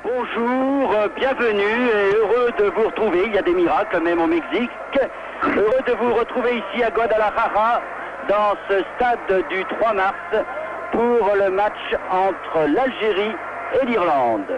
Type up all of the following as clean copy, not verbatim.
bonjour, bienvenue et heureux de vous retrouver. Il y a des miracles même au Mexique. Heureux de vous retrouver ici à Guadalajara dans ce stade du 3 mars pour le match entre l'Algérie et l'Irlande.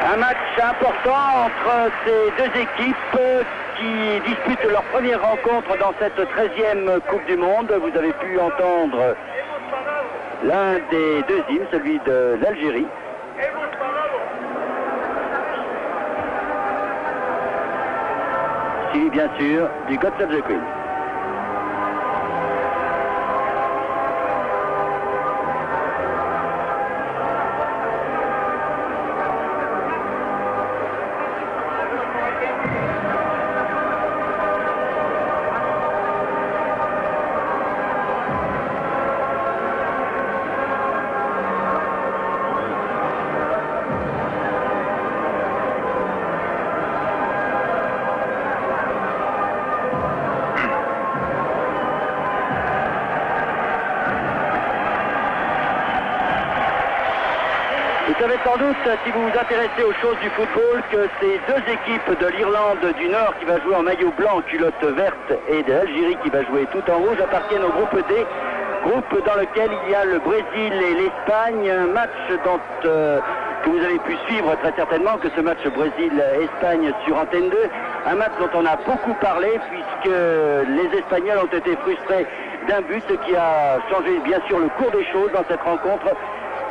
Un match important entre ces deux équipes qui disputent leur première rencontre dans cette 13e Coupe du Monde. Vous avez pu entendre l'un des deux hymnes, celui de l'Algérie. Suivi bien sûr du God Save the Queen. Vous savez sans doute, si vous vous intéressez aux choses du football, que ces deux équipes de l'Irlande du Nord qui va jouer en maillot blanc, culotte verte, et de l'Algérie qui va jouer tout en rouge appartiennent au groupe D, groupe dans lequel il y a le Brésil et l'Espagne, un match dont, que vous avez pu suivre très certainement, que ce match Brésil-Espagne sur Antenne 2, un match dont on a beaucoup parlé puisque les Espagnols ont été frustrés d'un but, ce qui a changé bien sûr le cours des choses dans cette rencontre,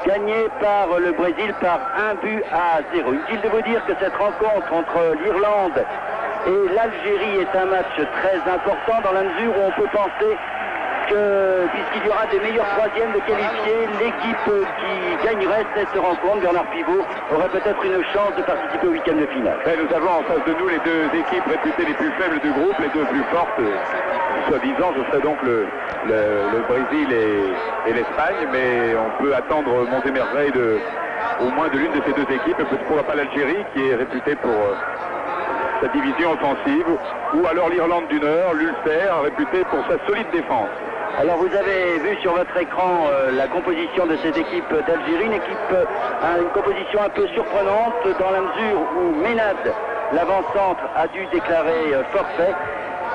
gagné par le Brésil par 1-0. Inutile de vous dire que cette rencontre entre l'Irlande et l'Algérie est un match très important dans la mesure où on peut penser que, puisqu'il y aura des meilleurs troisièmes de qualifiés, l'équipe qui gagnerait cette rencontre, Bernard Pivot, aurait peut-être une chance de participer au week-end de finale. Nous avons en face de nous les deux équipes réputées les plus faibles du groupe, les deux plus fortes. Soi-disant, ce serait donc le Brésil et l'Espagne, mais on peut attendre monts et merveilles au moins de l'une de ces deux équipes, et pourquoi pas l'Algérie qui est réputée pour sa division offensive, ou alors l'Irlande du Nord, l'Ulster, réputée pour sa solide défense. Alors vous avez vu sur votre écran la composition de cette équipe d'Algérie, une composition un peu surprenante dans la mesure où Ménad, l'avant-centre, a dû déclarer forfait.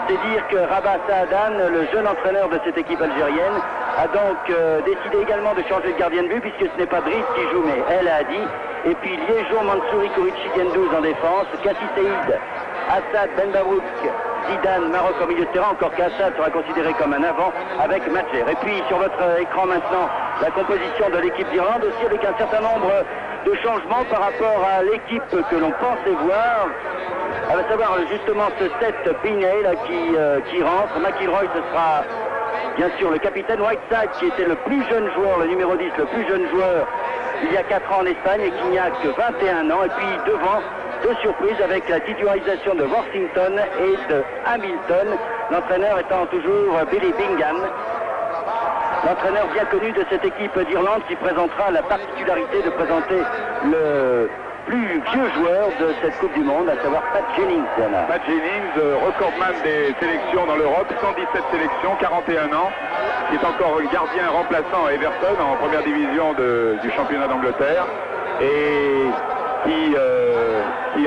C'est dire que Rabah Saadan, le jeune entraîneur de cette équipe algérienne, a donc décidé également de changer de gardien de but puisque ce n'est pas Driss qui joue mais El Hadi. Et puis Liégeon, Mansouri, Kourichi, Gendouzi en défense, Kassi Seïd, Assad, Ben Barouk, Zidane, Maroc au milieu de terrain, encore qu'Assad sera considéré comme un avant avec Madjer. Et puis sur votre écran maintenant, la composition de l'équipe d'Irlande aussi avec un certain nombre de changements par rapport à l'équipe que l'on pensait voir. À savoir justement ce 7 Binet là, qui rentre. McIlroy, ce sera bien sûr le capitaine. Whiteside qui était le plus jeune joueur, le numéro 10, le plus jeune joueur il y a 4 ans en Espagne et qui n'y a que 21 ans. Et puis devant, deux surprises avec la titularisation de Worthington et de Hamilton. L'entraîneur étant toujours Billy Bingham. L'entraîneur bien connu de cette équipe d'Irlande qui présentera la particularité de présenter le plus vieux joueur de cette Coupe du Monde, à savoir Pat Jennings. Pat Jennings, recordman des sélections dans l'Europe, 117 sélections, 41 ans, qui est encore gardien remplaçant à Everton en première division du championnat d'Angleterre, et qui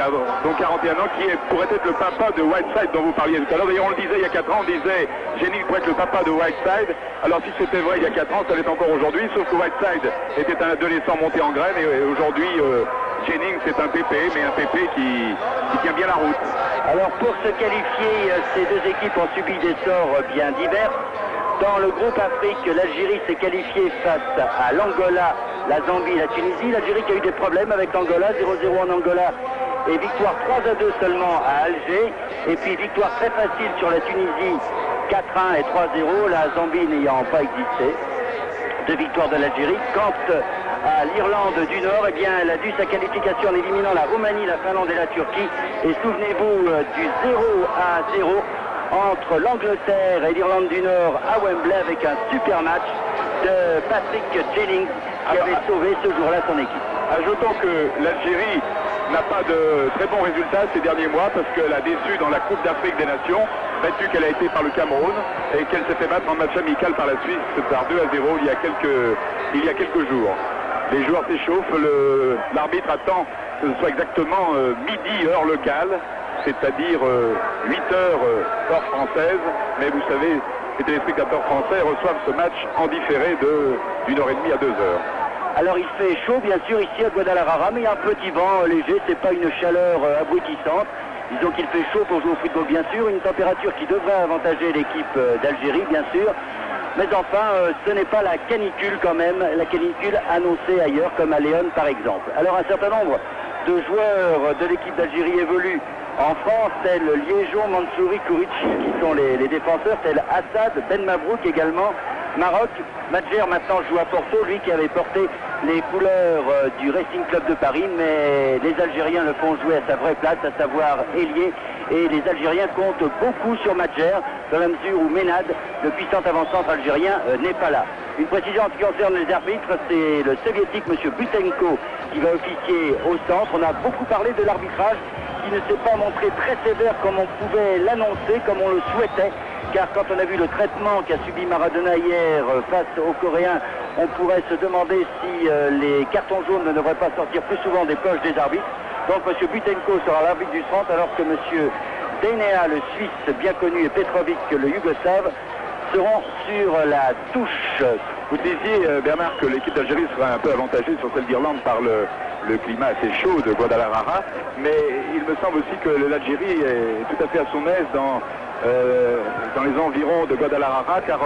a donc 41 ans, qui pourrait être le papa de Whiteside dont vous parliez tout à l'heure. D'ailleurs, on le disait il y a 4 ans, on disait Jennings pourrait être le papa de Whiteside. Alors si c'était vrai il y a 4 ans, ça l'est encore aujourd'hui, sauf que Whiteside était un adolescent monté en graine, et aujourd'hui Jennings c'est un pépé, mais un pépé qui tient bien la route. Alors pour se qualifier, ces deux équipes ont subi des sorts bien divers. Dans le groupe Afrique, l'Algérie s'est qualifiée face à l'Angola, la Zambie et la Tunisie. L'Algérie qui a eu des problèmes avec l'Angola, 0-0 en Angola et victoire 3-2 seulement à Alger. Et puis victoire très facile sur la Tunisie, 4-1 et 3-0, la Zambie n'ayant pas existé. de victoire de l'Algérie. Quant à l'Irlande du Nord, eh bien, elle a dû sa qualification en éliminant la Roumanie, la Finlande et la Turquie. Et souvenez-vous du 0-0 entre l'Angleterre et l'Irlande du Nord à Wembley avec un super match de Patrick Jennings qui avait sauvé ce jour-là son équipe. Ajoutons que l'Algérie n'a pas de très bons résultats ces derniers mois parce qu'elle a déçu dans la Coupe d'Afrique des Nations, battue qu'elle a été par le Cameroun et qu'elle s'est fait battre en match amical par la Suisse par 2-0 il y a quelques jours. Les joueurs s'échauffent, l'arbitre attend que ce soit exactement midi heure locale, c'est-à-dire 8 heures heure française, mais vous savez, les téléspectateurs français reçoivent ce match en différé d'une heure et demie à 2 heures. Alors il fait chaud bien sûr ici à Guadalajara, mais il y a un petit vent léger, c'est pas une chaleur abrutissante. Disons qu'il fait chaud pour jouer au football bien sûr, une température qui devrait avantager l'équipe d'Algérie bien sûr. Mais enfin, ce n'est pas la canicule quand même, la canicule annoncée ailleurs comme à Léon par exemple. Alors un certain nombre de joueurs de l'équipe d'Algérie évoluent en France, tels Liégeon, Mansouri, Kourichi qui sont les défenseurs, tels Assad, Ben Mabrouk également. Maroc, Madjer maintenant joue à Porto, lui qui avait porté les couleurs du Racing Club de Paris, mais les Algériens le font jouer à sa vraie place, à savoir ailier, et les Algériens comptent beaucoup sur Madjer, dans la mesure où Ménad, le puissant avant-centre algérien, n'est pas là. Une précision en ce qui concerne les arbitres, c'est le soviétique M. Butenko qui va officier au centre. On a beaucoup parlé de l'arbitrage qui ne s'est pas montré très sévère comme on pouvait l'annoncer, comme on le souhaitait. Car quand on a vu le traitement qu'a subi Maradona hier face aux Coréens, on pourrait se demander si les cartons jaunes ne devraient pas sortir plus souvent des poches des arbitres. Donc M. Butenko sera l'arbitre du centre, alors que M. Denea, le Suisse bien connu, et Petrovic, le Yougoslave, seront sur la touche. Vous disiez, Bernard, que l'équipe d'Algérie sera un peu avantagée sur celle d'Irlande par le climat assez chaud de Guadalajara, mais il me semble aussi que l'Algérie est tout à fait à son aise dans les environs de Guadalajara, car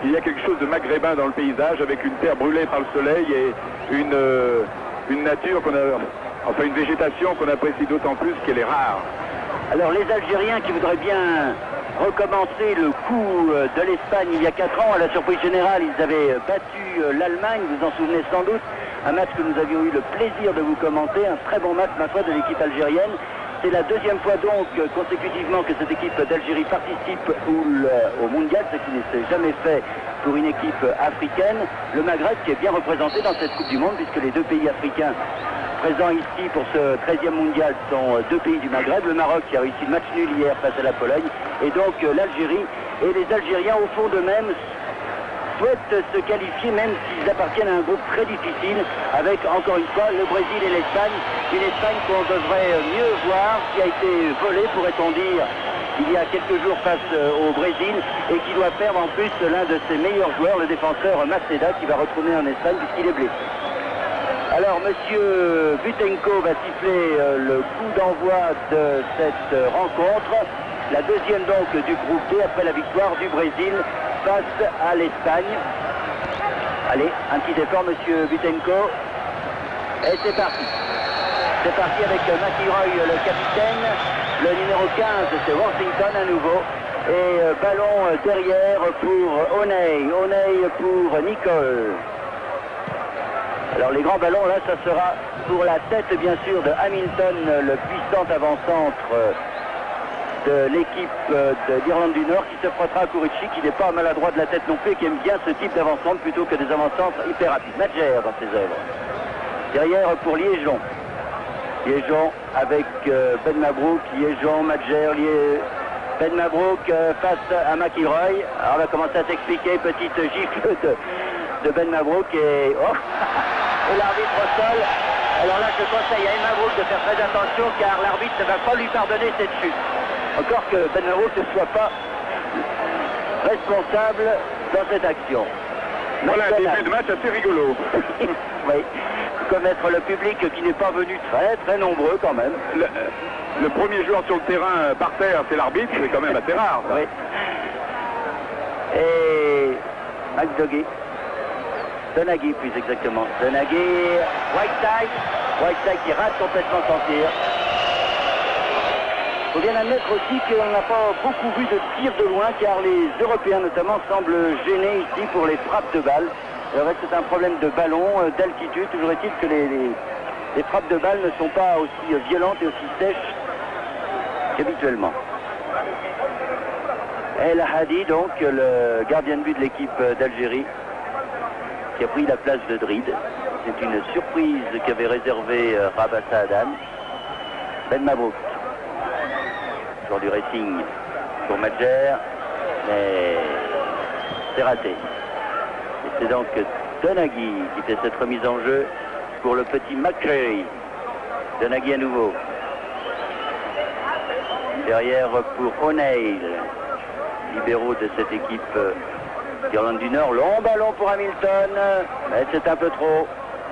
il y a quelque chose de maghrébin dans le paysage, avec une terre brûlée par le soleil et une nature une végétation qu'on apprécie d'autant plus qu'elle est rare. Alors les Algériens qui voudraient bien recommencer le coup de l'Espagne il y a 4 ans, à la surprise générale, ils avaient battu l'Allemagne, vous vous en souvenez sans doute, un match que nous avions eu le plaisir de vous commenter, un très bon match ma foi de l'équipe algérienne. C'est la deuxième fois donc consécutivement que cette équipe d'Algérie participe au mondial, ce qui ne s'est jamais fait pour une équipe africaine. Le Maghreb qui est bien représenté dans cette Coupe du Monde, puisque les deux pays africains présents ici pour ce 13e mondial sont deux pays du Maghreb. Le Maroc qui a réussi le match nul hier face à la Pologne, et donc l'Algérie. Et les Algériens au fond d'eux-mêmes souhaitent se qualifier, même s'ils appartiennent à un groupe très difficile, avec encore une fois le Brésil et l'Espagne. Une Espagne qu'on devrait mieux voir, qui a été volée, pourrait-on dire, il y a quelques jours face au Brésil, et qui doit perdre en plus l'un de ses meilleurs joueurs, le défenseur Maceda, qui va retourner en Espagne puisqu'il est blessé. Alors monsieur Butenko va siffler le coup d'envoi de cette rencontre, la deuxième donc du groupe D après la victoire du Brésil face à l'Espagne. Allez, un petit effort monsieur Butenko, et c'est parti. C'est parti avec McIlroy le capitaine, le numéro 15 c'est Worthington à nouveau, et ballon derrière pour O'Neill pour Nicole. Alors les grands ballons là, ça sera pour la tête bien sûr de Hamilton, le puissant avant-centre de l'équipe d'Irlande du Nord, qui se frottera à Kourichi, qui n'est pas maladroit de la tête non plus et qui aime bien ce type d'avant-centre plutôt que des avant-centres hyper rapides. Madjer dans ses œuvres. Derrière pour Liégeon. Liégeon avec Ben Mabrouk, Liégeon, Madjer, Ben Mabrouk face à McIlroy. Alors on va commencer à s'expliquer, petite gifle de Ben Mabrouk et et l'arbitre au sol. Alors là je conseille à Ben Mabrouk de faire très attention car l'arbitre ne va pas lui pardonner cette chute. Encore que Ben Mabrouk ne soit pas responsable dans cette action. Voilà un début de match assez rigolo. Oui, connaître le public qui n'est pas venu très très nombreux quand même. Le premier joueur sur le terrain par terre, c'est l'arbitre, c'est quand même assez rare. Ça. Oui. Et McDougall. Donaghy plus exactement. Donaghy, Whiteside qui rate complètement son tir. Il faut bien admettre aussi qu'on n'a pas beaucoup vu de tir de loin car les Européens notamment semblent gênés ici pour les frappes de balles. Le reste, c'est un problème de ballon, d'altitude. Toujours est-il que les frappes de balles ne sont pas aussi violentes et aussi sèches qu'habituellement. El Hadi, donc, le gardien de but de l'équipe d'Algérie, qui a pris la place de Drid. C'est une surprise qu'avait réservée Rabah Saadan. Ben Mabrouk, joueur du Racing pour Madjer, mais c'est raté. Et c'est donc Donaghy qui fait cette remise en jeu pour le petit McCreary. Donaghy à nouveau. Derrière pour O'Neill, libéraux de cette équipe d'Irlande du Nord. Long ballon pour Hamilton, mais c'est un peu trop.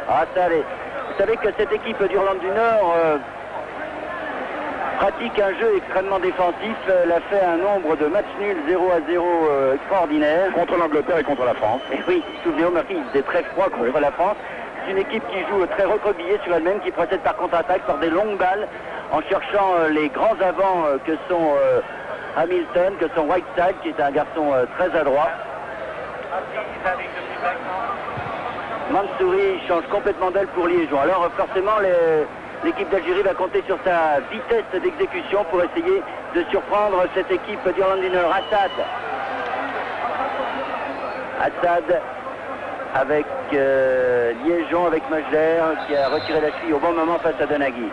Ah, ça allait. Vous savez que cette équipe d'Irlande du Nord pratique un jeu extrêmement défensif. Elle a fait un nombre de matchs nuls 0-0 extraordinaire. Contre l'Angleterre et contre la France. Et oui, souvenez-vous, Marquis, il faisait très froid contre la France. C'est une équipe qui joue très recroquevillée sur elle-même, qui procède par contre-attaque, par des longues balles, en cherchant les grands avants que sont Hamilton, que sont Whiteside, qui est un garçon très adroit. Mansouri change complètement d'aile pour Liégeon. Alors forcément, l'équipe d'Algérie va compter sur sa vitesse d'exécution pour essayer de surprendre cette équipe d'Irlande du Nord. Assad avec Liégeon, avec Madjer qui a retiré la cheville au bon moment face à Donaghy.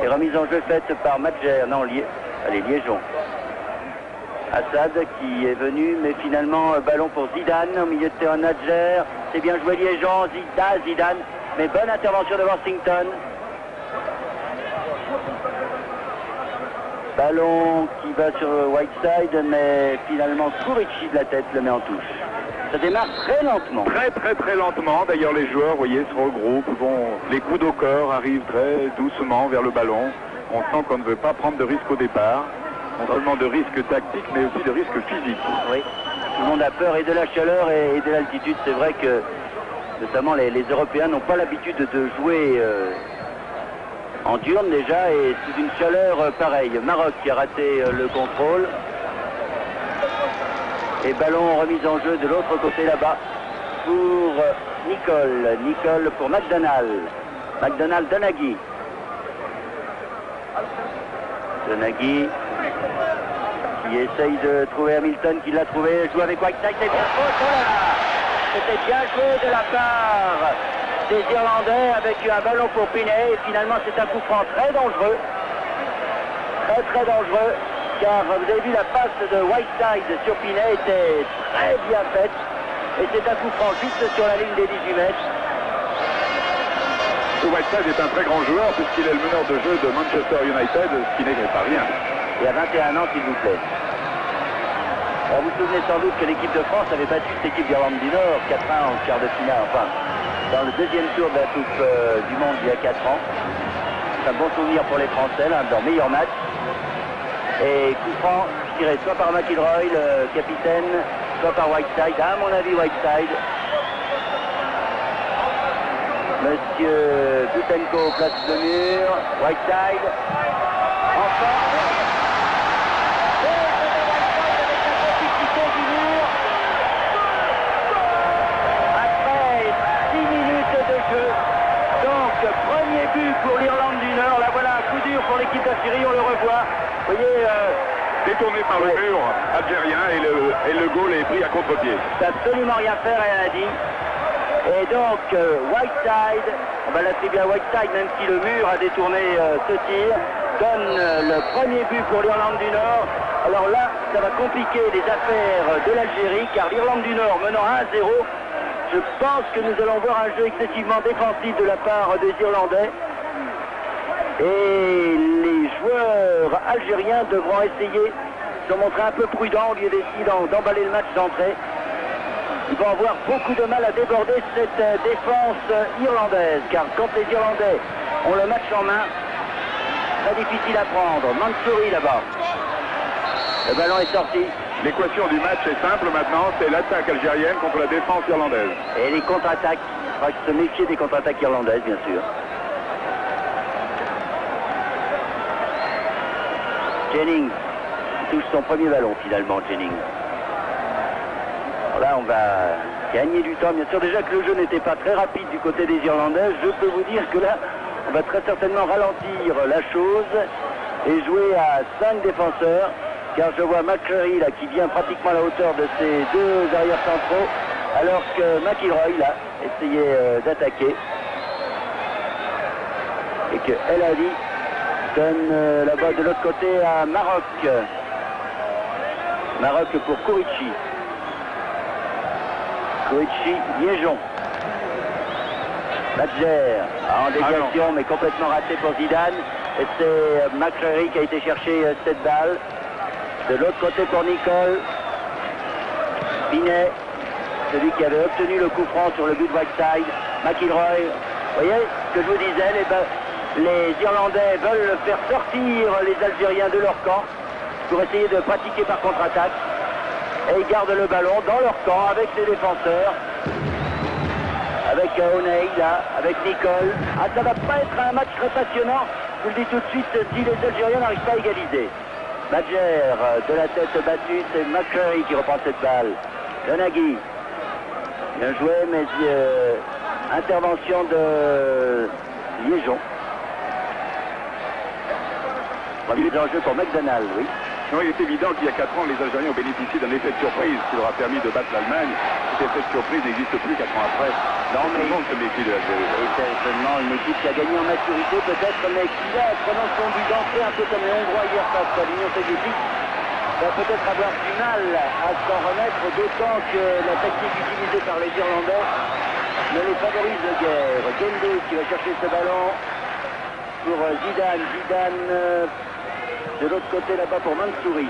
Et remise en jeu faite par Madjer, non, Liégeon. Assad qui est venu, mais finalement ballon pour Zidane au milieu de terrain. Madjer, c'est bien joué Liégeon, Zidane, mais bonne intervention de Worthington. Ballon qui va sur Whiteside, mais finalement Kourichi de la tête le met en touche. Ça démarre très lentement. Très lentement. D'ailleurs, les joueurs, vous voyez, se regroupent. Les coups au corps arrivent très doucement vers le ballon. On sent qu'on ne veut pas prendre de risque au départ. Non seulement de risque tactique, mais aussi de risque physique. Oui, tout le monde a peur et de la chaleur et de l'altitude. C'est vrai que, notamment, les Européens n'ont pas l'habitude de jouer en diurne déjà et sous une chaleur pareille. Maroc qui a raté le contrôle. Et ballon remise en jeu de l'autre côté là-bas pour Nicole. Nicole pour McDonald. McDonald, Donaghy. Donaghy qui essaye de trouver Hamilton, qui l'a trouvé, joue avec Whiteside, c'est bien faute. Oh là là, c'était bien joué de la part des Irlandais avec un ballon pour Pinet. Et finalement, c'est un coup franc très dangereux. Très dangereux. Car vous avez vu la passe de Whiteside sur Pinet était très bien faite. Et c'est un coup franc juste sur la ligne des 18 mètres. Whiteside est un très grand joueur puisqu'il est le meneur de jeu de Manchester United, ce qui n'est pas rien. Et à 21 ans, s'il vous plaît. Alors, vous vous souvenez sans doute que l'équipe de France avait battu cette équipe d'Irlande du Nord 4-1 en quart de finale, enfin, dans le deuxième tour de la Coupe du Monde il y a 4 ans. C'est un bon souvenir pour les Français, l'un de leurs meilleurs matchs. Et coup franc tiré soit par McIlroy, le capitaine, soit par Whiteside. À mon avis, Whiteside. Monsieur Butenko place le mur. Whiteside. Enfin. Après 6 minutes de jeu. Donc, premier but pour l'Irlande du Nord. Là, voilà un coup dur pour l'équipe d'Algérie. On le revoit. Vous voyez, détourné par le mur algérien et le goal est pris à contre-pied. C'est absolument rien faire, elle a dit. Et donc, Whiteside, on va l'attribuer à Whiteside, même si le mur a détourné ce tir, donne le premier but pour l'Irlande du Nord. Alors là, ça va compliquer les affaires de l'Algérie, car l'Irlande du Nord menant 1-0, je pense que nous allons voir un jeu excessivement défensif de la part des Irlandais. Et les joueurs algériens devront essayer de se montrer un peu prudents au lieu d'essayer d'emballer le match d'entrée. Ils vont avoir beaucoup de mal à déborder cette défense irlandaise, car quand les Irlandais ont le match en main, très difficile à prendre. Mansouri là-bas. Le ballon est sorti. L'équation du match est simple maintenant, c'est l'attaque algérienne contre la défense irlandaise. Et les contre-attaques. Il faudra se méfier des contre-attaques irlandaises, bien sûr. Jennings touche son premier ballon finalement, Jennings. Alors là, on va gagner du temps. Bien sûr, déjà que le jeu n'était pas très rapide du côté des Irlandais, je peux vous dire que là, on va très certainement ralentir la chose et jouer à 5 défenseurs, car je vois McCreary là qui vient pratiquement à la hauteur de ses deux arrières centraux, alors que McIlroy là essayait d'attaquer et que El Hadi donne la balle de l'autre côté à Maroc. Maroc pour Kurici. Kurici, Liégeon. Badger en déviation mais complètement raté pour Zidane. Et c'est McCreary qui a été chercher cette balle. De l'autre côté pour Nicole. Binet, celui qui avait obtenu le coup franc sur le but de Whiteside. McIlroy, vous voyez ce que je vous disais, les Irlandais veulent faire sortir les Algériens de leur camp pour essayer de pratiquer par contre-attaque. Et ils gardent le ballon dans leur camp avec les défenseurs. Avec O'Neill là, avec Nicole. Ah, ça va pas être un match très passionnant, je vous le dis tout de suite, si les Algériens n'arrivent pas à égaliser. Badger de la tête battue, c'est McCreary qui reprend cette balle. Donaghy. Bien joué, mais intervention de Liégeon. Remise en jeu pour McDonald, oui. Non, il est évident qu'il y a 4 ans, les Algériens ont bénéficié d'un effet de surprise qui leur a permis de battre l'Allemagne. Cet effet de surprise n'existe plus 4 ans après. Non, mais tout le monde se méfie de l'Algérie. Et c'est seulement une équipe qui a gagné en maturité peut-être, mais qui là, prenant son but d'entrée, un peu comme les Hongrois hier face à l'Union soviétique, va peut-être avoir du mal à s'en remettre, d'autant que la tactique utilisée par les Irlandais ne les favorise guère. Gendouzi qui va chercher ce ballon pour Zidane. Zidane de l'autre côté là-bas pour Mansouri.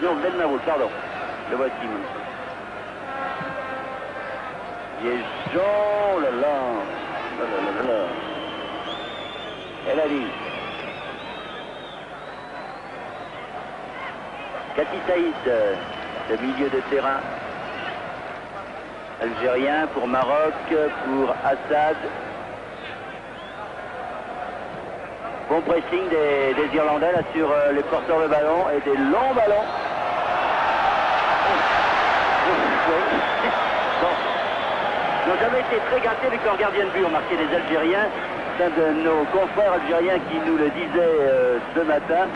Non, Ben Marouk, pardon. Le voici. Liégeon, oh là là. Oh là là là là. El Hadi. Kati Saïd, le milieu de terrain algérien pour Maroc, pour Assad. Bon pressing des Irlandais là sur les porteurs de ballon et des longs ballons. Bon. Ils n'ont jamais été très gâtés avec leur gardien de but, ont marqué les Algériens. C'est un de nos confrères algériens qui nous le disait ce matin,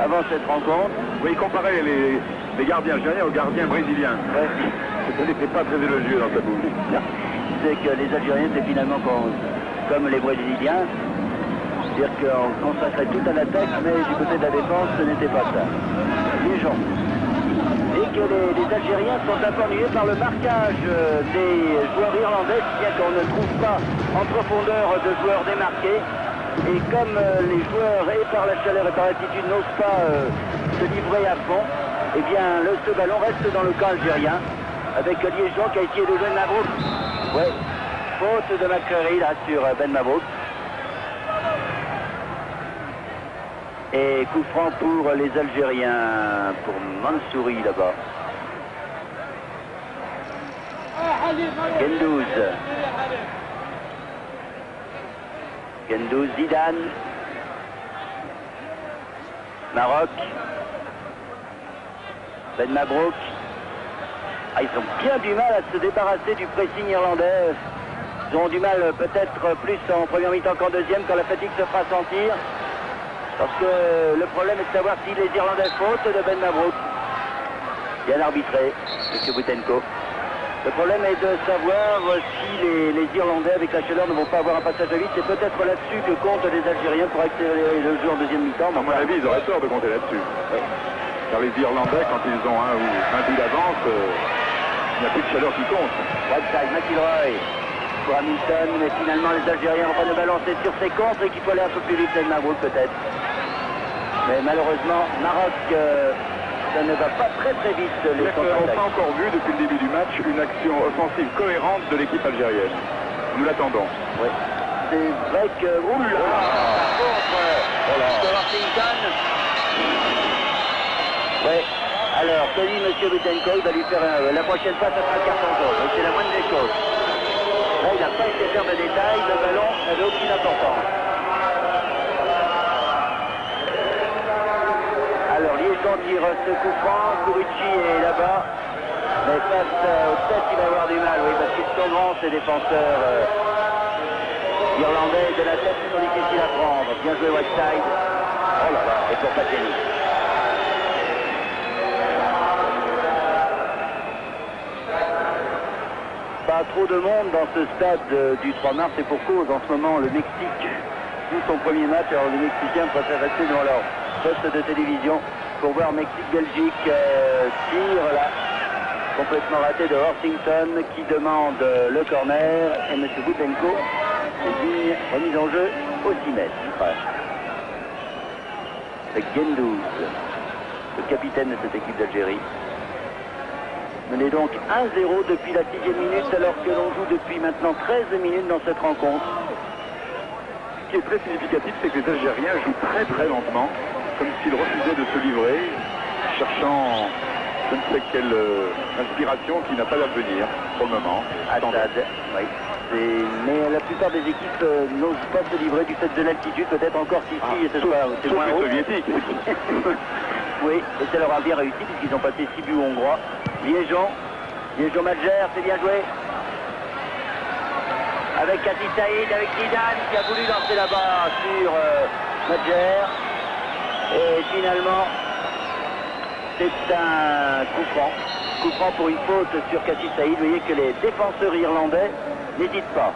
avant cette rencontre. Oui, comparer les gardiens algériens aux gardiens brésiliens. Ouais. Ce n'était pas très élogieux dans sa bouche. C'est que les Algériens, c'est finalement comme les Brésiliens. C'est-à-dire qu'on consacrait tout à l'attaque, mais du côté de la défense, ce n'était pas ça. Les gens. Et que les Algériens sont un peu ennuyés par le marquage des joueurs irlandais, si bien qu'on ne trouve pas en profondeur de joueurs démarqués. Et comme les joueurs, et par la chaleur et par l'altitude, n'osent pas se livrer à fond, eh bien, ce ballon reste dans le camp algérien, avec Liégeon qui a essayé de jouer Ben Mabrouk. Ouais, faute de McCreary là sur Ben Mabrouk. Et coup franc pour les Algériens, pour Mansouri là-bas. Gendouzi, Zidane. Maroc. Ben Mabrouk. Ah, ils ont bien du mal à se débarrasser du pressing irlandais. Ils ont du mal peut-être plus en première mi-temps qu'en deuxième quand la fatigue se fera sentir. Parce que le problème est de savoir si les Irlandais fautent de Ben Mabrouk. Bien arbitré, M. Boutenko. Le problème est de savoir si les Irlandais, avec la chaleur, ne vont pas avoir un passage à vide. C'est peut-être là-dessus que comptent les Algériens pour accélérer le jeu en deuxième mi-temps. À mon avis, ils auraient tort de compter là-dessus. Oui. Car les Irlandais, quand ils ont un but d'avance, il n'y a plus de chaleur qui compte. Whiteside, McIlroy pour Hamilton, mais finalement les Algériens vont pas nous balancer sur ses contres et qu'il faut aller un peu plus vite, Ben Mabrouk peut-être. Mais malheureusement, Maroc, ça ne va pas très vite. On n'a pas encore vu depuis le début du match une action offensive cohérente de l'équipe algérienne. Nous l'attendons. Oui. C'est vrai que... Oula, par contre, de Washington. Oui. Alors, que dit M. Boutenko, il va lui faire la prochaine fois, ça sera un carton jaune. C'est la moindre des choses. Là, il n'a pas été faire de détails. Le ballon n'avait aucune importance. Alors Liégeon tire ce coup franc, Kurici est là-bas. Mais face aux têtes, il va avoir du mal, oui, parce qu'ils sont grands, ces défenseurs irlandais. De la tête, ils sont difficiles à prendre. Bien joué Whiteside. Oh là là, et pour Pacelli. Pas trop de monde dans ce stade du 3 mars, et pour cause. En ce moment, le Mexique joue son premier match. Alors les Mexicains préfèrent rester devant leur poste de télévision pour voir Mexique-Belgique. Tir là, complètement raté de Horsington qui demande le corner. Et M. Boutenko désigne remise en jeu au 6 mètres. Avec Gendouz, le capitaine de cette équipe d'Algérie. Mené donc 1-0 depuis la 6e minute, alors que l'on joue depuis maintenant 13 minutes dans cette rencontre. Ce qui est très significatif, c'est que les Algériens jouent très lentement, comme s'ils refusaient de se livrer, cherchant je ne sais quelle inspiration qui n'a pas d'avenir pour le moment. Assad, oui. Mais la plupart des équipes n'osent pas se livrer du fait de l'altitude, peut-être encore qu'ici, ce soir, c'est moins haut. Soviétiques. Oui, et ça leur a bien réussi puisqu'ils ont passé 6 buts hongrois. Liégeon Madjer, c'est bien joué. Avec Kassi Saïd, avec Zidane qui a voulu lancer là-bas sur Madjer. Et finalement, c'est un coup franc. Coup franc pour une faute sur Kassi Saïd. Vous voyez que les défenseurs irlandais n'hésitent pas.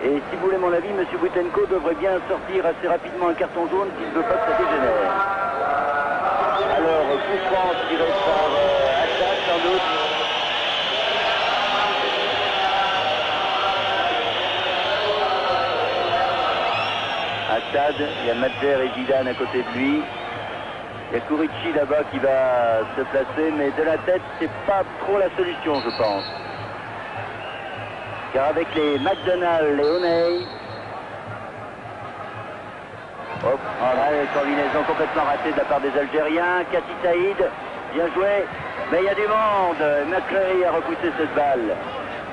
Et si vous voulez mon avis, M. Boutenko devrait bien sortir assez rapidement un carton jaune s'il ne veut pas que ça dégénère. Alors, coup franc tiré par Assad sans doute. Assad, il y a Madjer et Zidane à côté de lui. Il y a Kurici là-bas qui va se placer, mais de la tête, c'est pas trop la solution, je pense. Car avec les McDonald, les O'Neill, hop, voilà, une combinaison complètement ratée de la part des Algériens. Kassi Saïd, bien joué, mais il y a du monde. McCreary a repoussé cette balle.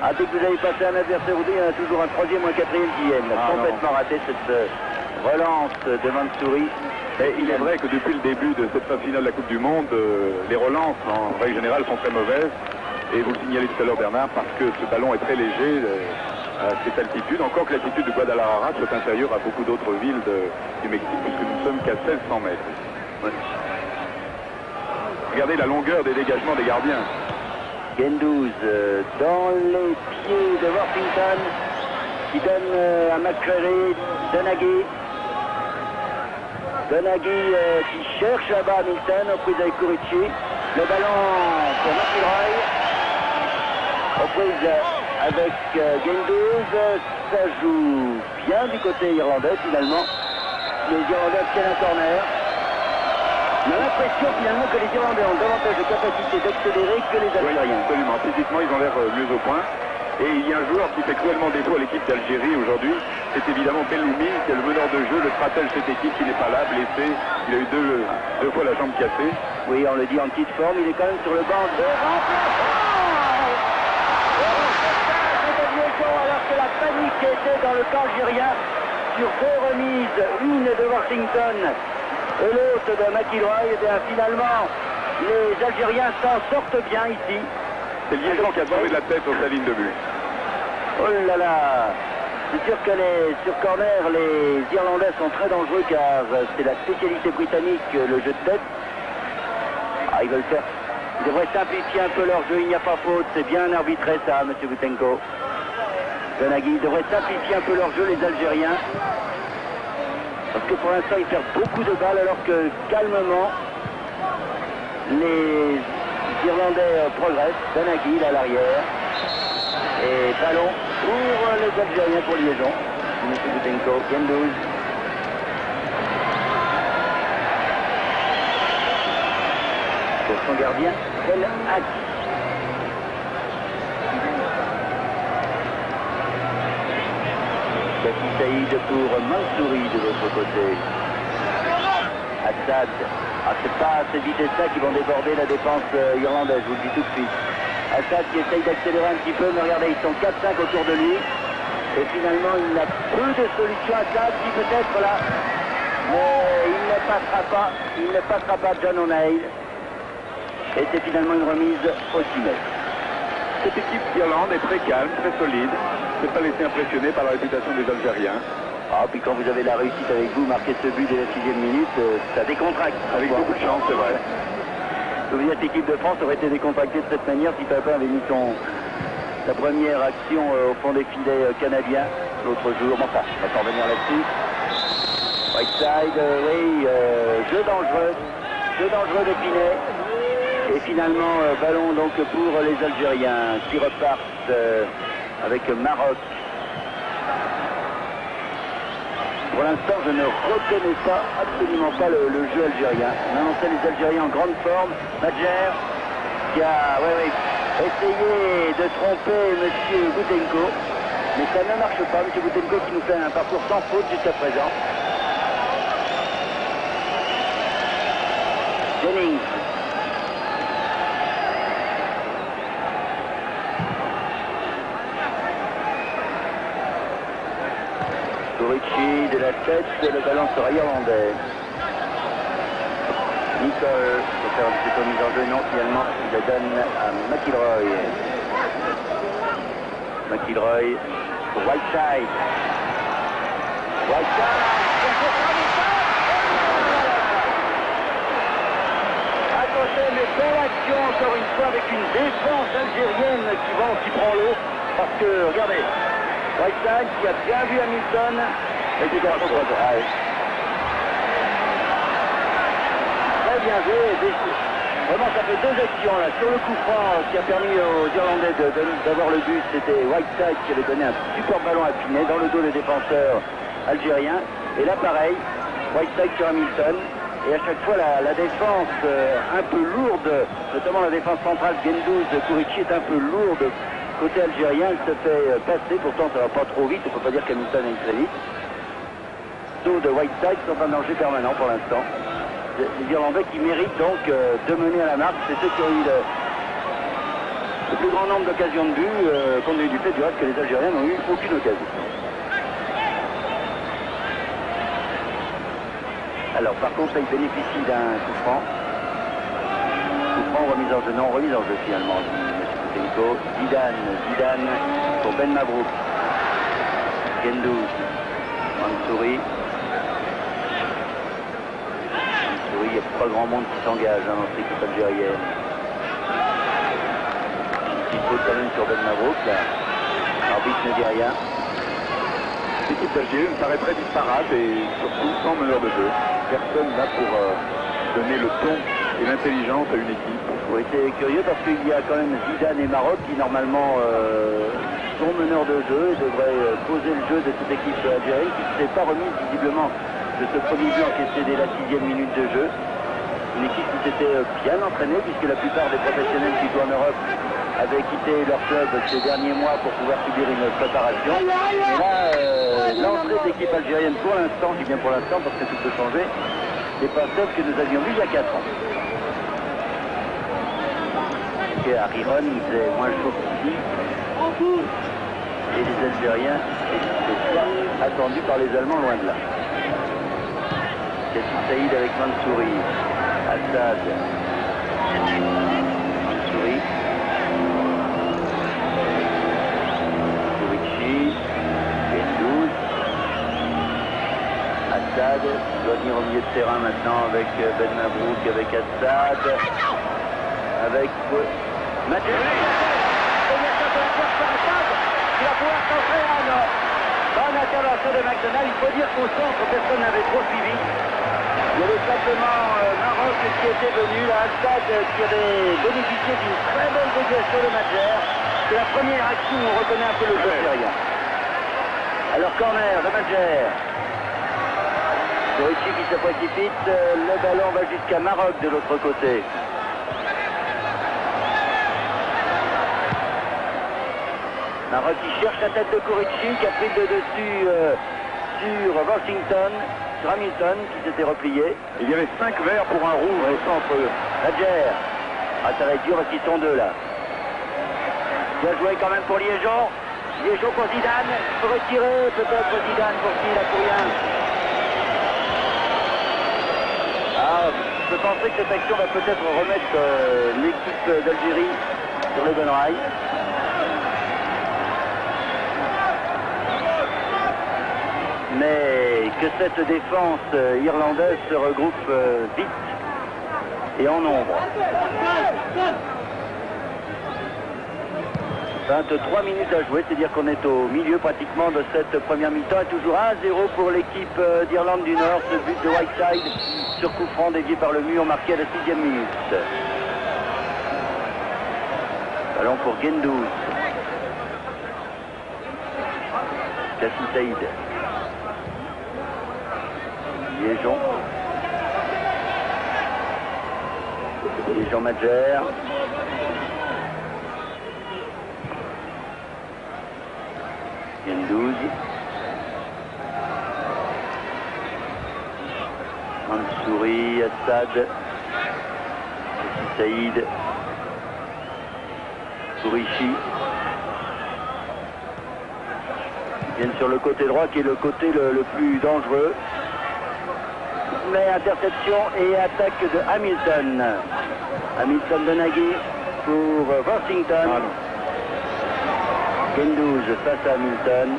Ah, dès que vous avez passé un adversaire ou deux, il y en a toujours un troisième ou un quatrième qui viennent. Complètement raté cette relance de Mansouri. Et il est vrai que depuis le début de cette phase finale de la Coupe du Monde, les relances en règle générale sont très mauvaises. Et vous le signalez tout à l'heure Bernard, parce que ce ballon est très léger à cette altitude, encore que l'altitude de Guadalajara soit inférieure à beaucoup d'autres villes du Mexique, puisque nous ne sommes qu'à 1600 mètres. Ouais. Regardez la longueur des dégagements des gardiens. Gendouz dans les pieds de Worthington, qui donne à McCreary, Donaghy qui cherche là-bas Hamilton, reprise avec Kurici. Le ballon pour McIlroy. Reprise avec Gendouz. Ça joue bien du côté irlandais finalement. Les Irlandais obtiennent un corner. On a l'impression finalement que les Irlandais ont davantage de capacité d'accélérer que les Algériens. Oui, absolument. Physiquement, ils ont l'air mieux au point. Et il y a un joueur qui fait cruellement défaut à l'équipe d'Algérie aujourd'hui. C'est évidemment Belloumi, qui est le meneur de jeu, le stratège de cette équipe qui n'est pas là, blessé. Il a eu deux fois la jambe cassée. Oui, on le dit en petite forme. Il est quand même sur le banc de alors que la panique était dans le camp algérien sur deux remises, une de Worthington et l'autre de McIlroy. Et bien finalement, les Algériens s'en sortent bien ici. C'est Liégeon qui a sauvé de la tête aux salines de but. Oh là là! C'est sûr que sur corner, les Irlandais sont très dangereux car c'est la spécialité britannique, le jeu de tête. Ah, ils veulent faire. Ils devraient simplifier un peu leur jeu, il n'y a pas faute. C'est bien arbitré ça, M. Boutenko. Donaghy devrait simplifier un peu leur jeu, les Algériens. Parce que pour l'instant, ils perdent beaucoup de balles alors que calmement, les Irlandais progressent. Donaghy à l'arrière. Et ballon pour les Algériens pour Liégeon. M. Boutenko, Gendouz. Pour son gardien, El Haki. Kassi Saïd pour Mansouri de l'autre côté. Assad. Ah, c'est pas à cette vitesse-là qu'ils vont déborder la défense irlandaise, je vous le dis tout de suite. Assad qui essaye d'accélérer un petit peu, mais regardez, ils sont 4-5 autour de lui. Et finalement, il a peu de solutions. Assad qui peut-être là. Mais il ne passera pas. Il ne passera pas John O'Neill. Et c'est finalement une remise au 6 mètres. Cette équipe d'Irlande est très calme, très solide. Ne s'est pas laissé impressionner par la réputation des Algériens. Ah, puis quand vous avez la réussite avec vous, marquer ce but dès la 6e minute, ça décontracte. Avec beaucoup de chance, c'est vrai. Je veux dire que l'équipe de France aurait été décontractée de cette manière si Papin avait mis sa première action au fond des filets canadiens l'autre jour. Bon, enfin, on va pas revenir là-dessus. Whiteside, oui, jeu dangereux d'Épinay. Et finalement, ballon donc pour les Algériens qui repartent avec Maroc. Pour l'instant, je ne reconnais absolument pas le jeu algérien. On annonçait les Algériens en grande forme. Madjer qui a essayé de tromper M. Boutenko. Mais ça ne marche pas. M. Boutenko qui nous fait un parcours sans faute jusqu'à présent. Jennings. Ricci de la tête, le ballon sera irlandais. Nicole, pour faire un petit peu mise en jeu, non, finalement, il la donne à McIlroy. McIlroy pour Whiteside. Attention, mais belle action encore une fois avec une défense algérienne qui prend l'eau. Parce que, regardez, Whiteside qui a bien vu Hamilton et qui est à très bien joué. Vraiment, ça fait deux actions là. Sur le coup franc qui a permis aux Irlandais d'avoir le but, c'était Whiteside qui avait donné un super ballon à Pinet dans le dos des défenseurs algériens. Et là, pareil, Whiteside sur Hamilton. Et à chaque fois, la défense un peu lourde, notamment la défense centrale Gendouzi de Kourichi est un peu lourde. Côté algérien, il se fait passer, pourtant ça va pas trop vite, on peut pas dire qu'Hamilton aille très vite. Dos de Whiteside sont en danger permanent pour l'instant. Les Irlandais qui méritent donc de mener à la marque, c'est ceux qui ont eu le plus grand nombre d'occasions de but, compte tenu du fait du reste que les Algériens n'ont eu aucune occasion. Alors par contre, ils bénéficient d'un coup franc. Coup franc, remise en jeu, non, remise en jeu finalement. Zidane pour Ben Mabrouk. Gendouzi. Mansouri. Il n'y a pas grand monde qui s'engage dans cette équipe algérienne. Il faut quand même sur Ben Mabrouk là. L'arbitre ne dit rien. L'équipe algérienne paraît très disparate et surtout sans meneur de jeu. Personne là pour donner le ton et l'intelligence à une équipe. Oui, c'est curieux parce qu'il y a quand même Zidane et Maroc qui normalement sont meneurs de jeu et devraient poser le jeu de cette équipe algérienne qui ne s'est pas remise visiblement de ce premier but encaissé dès la 6e minute de jeu. Une équipe qui s'était bien entraînée puisque la plupart des professionnels qui jouent en Europe avaient quitté leur club ces derniers mois pour pouvoir subir une préparation. Et là, l'entrée de l'équipe algérienne pour l'instant, je dis bien pour l'instant parce que tout peut changer, n'est pas celle que nous avions vue il y a 4 ans. À Riron, il faisait moins chaud qu'ici. Et les Algériens étaient attendus par les Allemands loin de là. Yassine Saïd avec Mansouri. Assad. Mansouri. Kourichi. Gendouzi. Assad doit venir au milieu de terrain maintenant avec Ben Mabrouk, avec Assad. Avec Madjer. Il va pouvoir centrer un bonne intervention de McDonald. Il faut dire qu'au centre, personne n'avait trop suivi. Il y avait simplement Maroc qui était venu, là, Assad qui avait bénéficié d'une très bonne déviation de Madjer. C'est la première action où on reconnaît un peu le jeu syrien. Alors corner de Madjer. Kourichi qui se précipite, le ballon va jusqu'à Maroc de l'autre côté. Maroc qui cherche la tête de Kourichi qui a pris le dessus sur Washington, sur Hamilton qui s'était replié. Il y avait 5 verts pour un rouge au centre. Madjer. Ah, ça va être dur parce qu'ils sont deux là. Bien joué quand même pour Liégeon. Liégeon pour Zidane. Il faut retirer peut-être Zidane pour qui il a pour rien. Ah, Je pensais que cette action va peut-être remettre l'équipe d'Algérie sur les bonnes rails. Mais que cette défense irlandaise se regroupe vite et en nombre. 23 minutes à jouer, c'est-à-dire qu'on est au milieu pratiquement de cette première mi-temps. Et toujours 1-0 pour l'équipe d'Irlande du Nord. Ce but de Whiteside sur coup franc dévié par le mur marqué à la 6e minute. Ballon pour Gendouz. Kassim Saïd. Liégeon. Liégeon Madjer. Gendouz. Mansouri, Assad. Kassim Saïd. Kourichi. Ils viennent sur le côté droit qui est le côté le plus dangereux. Mais interception et attaque de Hamilton. Hamilton de Nagy pour Worthington. Gendouz face à Hamilton.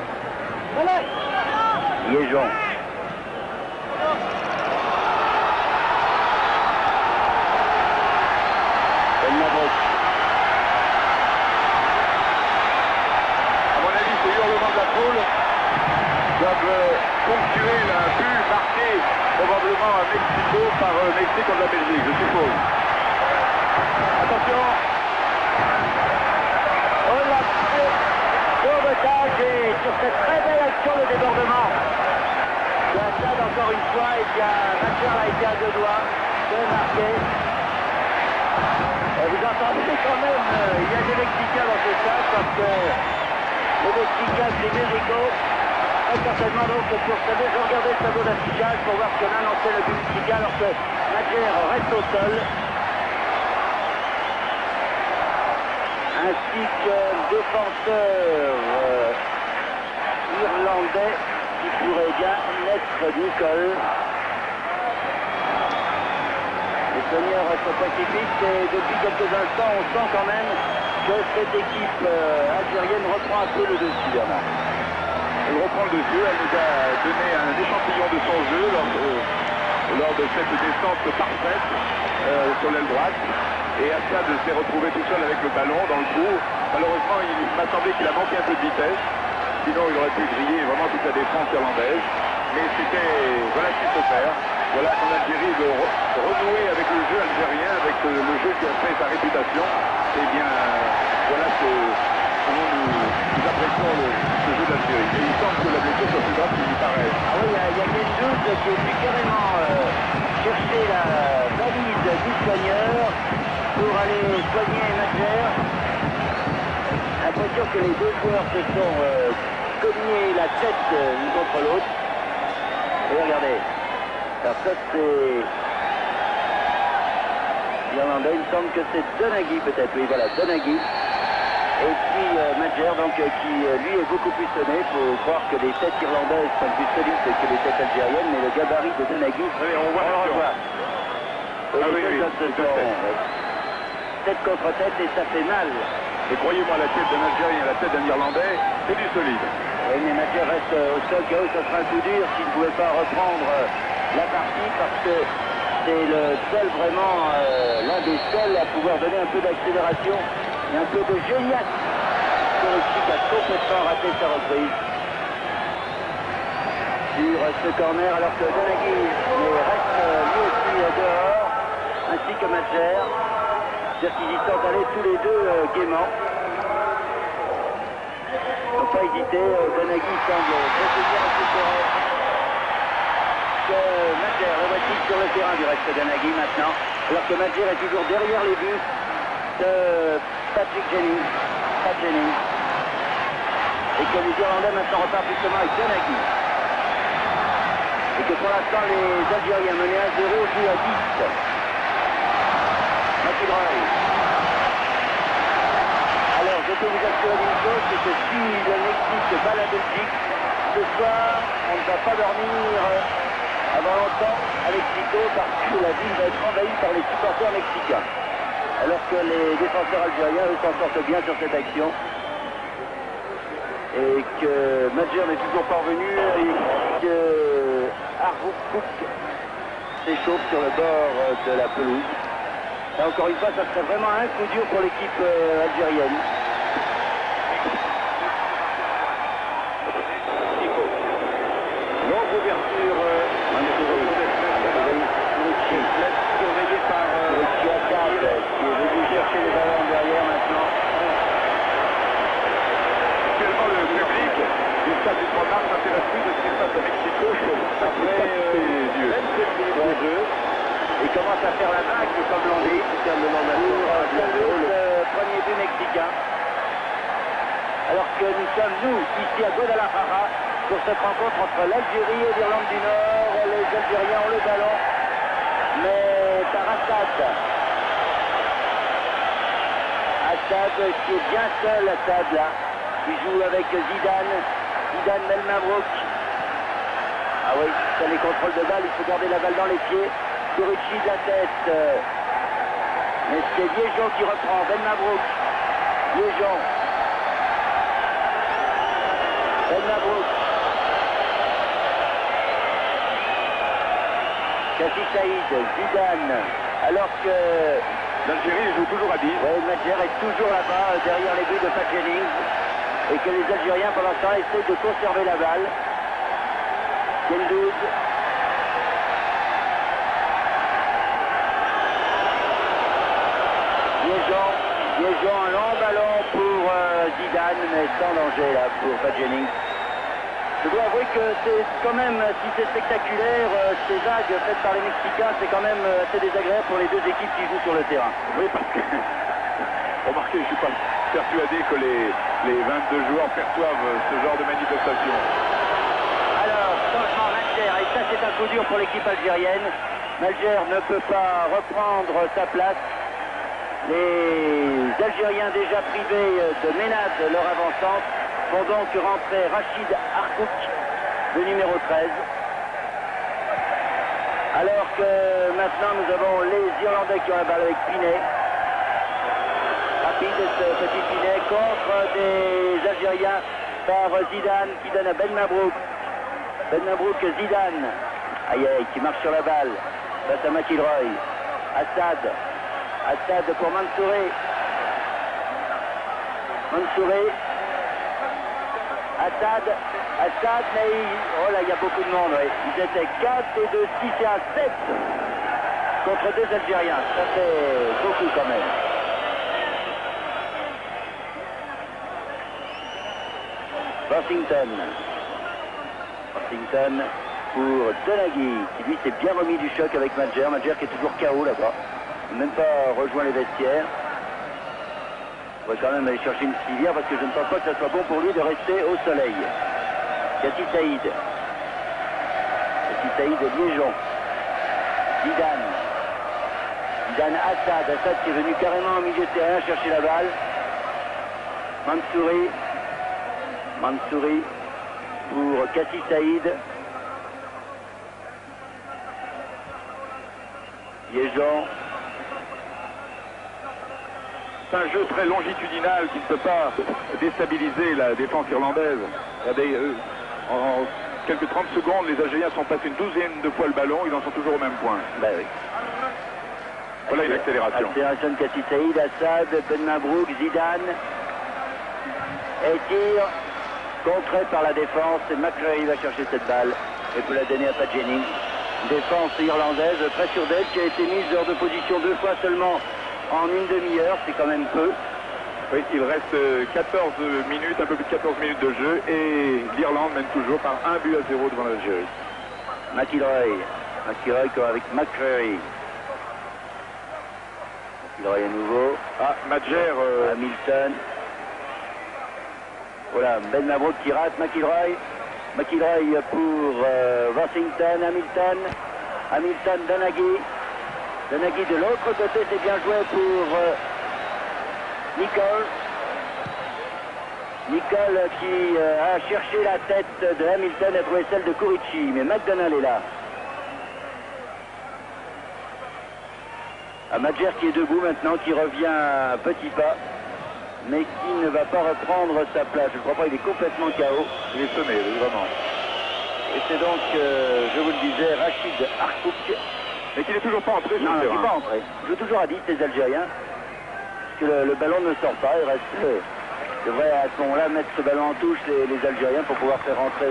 Liégeon. Ben Mabrouk. À mon avis, ce hurlement de la foule doivent ponctuer la but marqué probablement à Mexico par Mexique contre la Belgique, je suppose. Attention. Oh la sauvetage et sur cette très belle action de débordement. De Assad encore une fois, et bien Madjer a été à 2 doigts de marquer. Et vous entendez quand même, il y a des Mexicains dans ce stade parce que les Mexicains c'est Mexico. Très certainement donc pour ça, je regardais le tableau d'affichage pour voir si on annonçait le but mexicain alors que Madjer reste au sol. Ainsi que défenseur irlandais qui pourrait bien être Nicole. Les seigneurs se précipitent et depuis quelques instants on sent quand même que cette équipe algérienne reprend un peu le dessus, Bernard. Elle reprend le dessus, elle nous a donné un échantillon de son jeu lors de cette descente parfaite sur l'aile droite. Et Assad s'est retrouvé tout seul avec le ballon dans le trou. Malheureusement, il m'a semblé qu'il a manqué un peu de vitesse. Sinon, il aurait pu griller vraiment toute la défense irlandaise. Mais voilà ce qu'il faut faire. Voilà qu'en Algérie veut renouer avec le jeu algérien, avec le jeu qui a fait sa réputation. Eh bien, voilà comment nous apprécions ce jeu d'Algérie. Et il semble que la blessure soit plus grave qu'il n'y paraît. Ah oui, il y a Gendouz qui est venu carrément chercher la valise du soigneur pour aller soigner Madjer. L'impression que les deux joueurs se sont cognés la tête l'une contre l'autre. Et regardez, alors ça c'est l'Irlandais, il me semble que c'est Donaghy peut-être, oui voilà, Donaghy. Et puis Madjer donc qui lui est beaucoup plus sonné. Il faut croire que les têtes irlandaises sont plus solides que les têtes algériennes, mais le gabarit de Donaghy, oui, on voit le revoit. Tête contre tête et ça fait mal. Et croyez-moi, la tête d'un Algérien et la tête d'un Irlandais, c'est du solide. Oui, mais Madjer reste au sol, car ça sera un coup dur s'il ne pouvait pas reprendre la partie, parce que c'est le seul vraiment, l'un des seuls à pouvoir donner un peu d'accélération et un peu de génial. Kourichi a complètement raté sa reprise. Sur ce corner, alors que Donaghy reste lui aussi dehors, ainsi que Madjer. C'est-à-dire qu'ils y sont allés tous les deux gaiement. Ils n'ont pas hésité. Donaghy semble préférer récupérer que Madjer. Le voici sur le terrain du reste de Donaghy maintenant. Alors que Madjer est toujours derrière les buts de Patrick Jennings. Pat Jennings. Et que les Irlandais maintenant repartent justement avec Donaghy. Et que pour l'instant les Algériens menés à 0 jouent à 10. McIlroy. Alors, je peux vous assurer d'une chose, c'est que si le Mexique bat la Belgique, ce soir, on ne va pas dormir avant longtemps à Mexico parce que la ville va être envahie par les supporters mexicains. Alors que les défenseurs algériens, eux, s'en sortent bien sur cette action. Et que Madjer n'est toujours pas revenu et que Argouk s'échauffe sur le bord de la pelouse. Et encore une fois, ça serait vraiment un coup dur pour l'équipe algérienne. Longue ouverture, surveillé par Assad, qui est venu chercher les ballons derrière maintenant. Actuellement, le public du stade du 3 mars s'intéresse plus de ce qui se passe à Mexico après le jeu. Il commence à faire la vague, comme l'on dit, pour le premier but mexicain. Alors que nous sommes, nous, ici à Guadalajara, pour cette rencontre entre l'Algérie et l'Irlande du Nord. Les Algériens ont le ballon, mais par Assad. Assad qui est bien seul, Assad là. Il joue avec Zidane Belmabrouk. Ah oui, ça les contrôles de balle, il faut garder la balle dans les pieds. Kurichi de la tête. Mais c'est Liégeon qui reprend. Belmabrouk. Liégeon. Belmabrouk. Kassi Saïd. Zidane. Alors que l'Algérie joue toujours à 10. Oui, Madjer est toujours là-bas, derrière les buts de Pat Jennings. Et que les Algériens, pendant ce temps, essaient de conserver la balle. Gendouzi. Liégeon, un long ballon pour Zidane, mais sans danger là pour Pat Jennings. Je dois avouer que c'est quand même, si c'est spectaculaire, ces vagues faites par les Mexicains, c'est quand même assez désagréable pour les deux équipes qui jouent sur le terrain. Oui, parce que, remarquez, je ne suis pas persuadé que les 22 joueurs perçoivent ce genre de manifestation. Alors, changement Madjer, et ça c'est un coup dur pour l'équipe algérienne. Madjer ne peut pas reprendre sa place. Les Algériens déjà privés de Ménad, leur avant-centre, font donc rentrer Rachid Argouk, le numéro 13. Alors que maintenant nous avons les Irlandais qui ont la balle avec Pinet. Rapide ce petit Pinet contre des Algériens par Zidane qui donne à Belmabrouk. Belmabrouk, Zidane. Aïe aïe, qui marche sur la balle. Face à McIlroy. Assad pour Mansouré. Assad, mais oh là, il y a beaucoup de monde, oui. Ils étaient 4 et 2, 6 et 1, 7 contre 2 Algériens. Ça fait beaucoup quand même. Washington pour Donaghy, qui lui s'est bien remis du choc avec Madjer. Madjer qui est toujours KO là-bas. Même pas rejoint les vestiaires. On va quand même aller chercher une civière parce que je ne pense pas que ça soit bon pour lui de rester au soleil. Kassi Saïd. Liégeon. Zidane Assad qui est venu carrément au milieu de terrain chercher la balle. Mansouri pour Kassi Saïd. Liégeon. C'est un jeu très longitudinal qui ne peut pas déstabiliser la défense irlandaise. Regardez, en quelques 30 secondes, les Algériens sont passés une douzaine de fois le ballon, ils en sont toujours au même point. Ben oui. Voilà une accélération. Accélération de Kassi Saïd, Assad, Belmabrouk, Zidane. Et tir contré par la défense. Et McCreary va chercher cette balle et peut la donner à Pat Jennings. Défense irlandaise très sûre d'elle qui a été mise hors de position 2 fois seulement en une demi-heure, c'est quand même peu. Oui, il reste 14 minutes, un peu plus de 14 minutes de jeu et l'Irlande mène toujours par 1-0 devant l'Algérie. McIlroy comme avec McCreary. McIlroy à nouveau. Madjer. Hamilton. Voilà, Belmabrouk qui rate McIlroy pour Washington, Hamilton, Donaghy de l'autre côté, c'est bien joué pour Nicole qui a cherché la tête de Hamilton, a trouvé celle de Kurichi, mais McDonald est là. À Madjer qui est debout maintenant, qui revient à petits pas, mais qui ne va pas reprendre sa place. Je ne crois pas, il est complètement KO. Il est semé, oui, vraiment. Et c'est donc, je vous le disais, Rachid Arkouk. Mais qu'il n'est toujours pas entré. Non, il n'est pas entré. Je joue toujours à 10, les Algériens. Parce que le ballon ne sort pas, il reste. Il devrait à ce moment-là mettre ce ballon en touche, les Algériens, pour pouvoir faire rentrer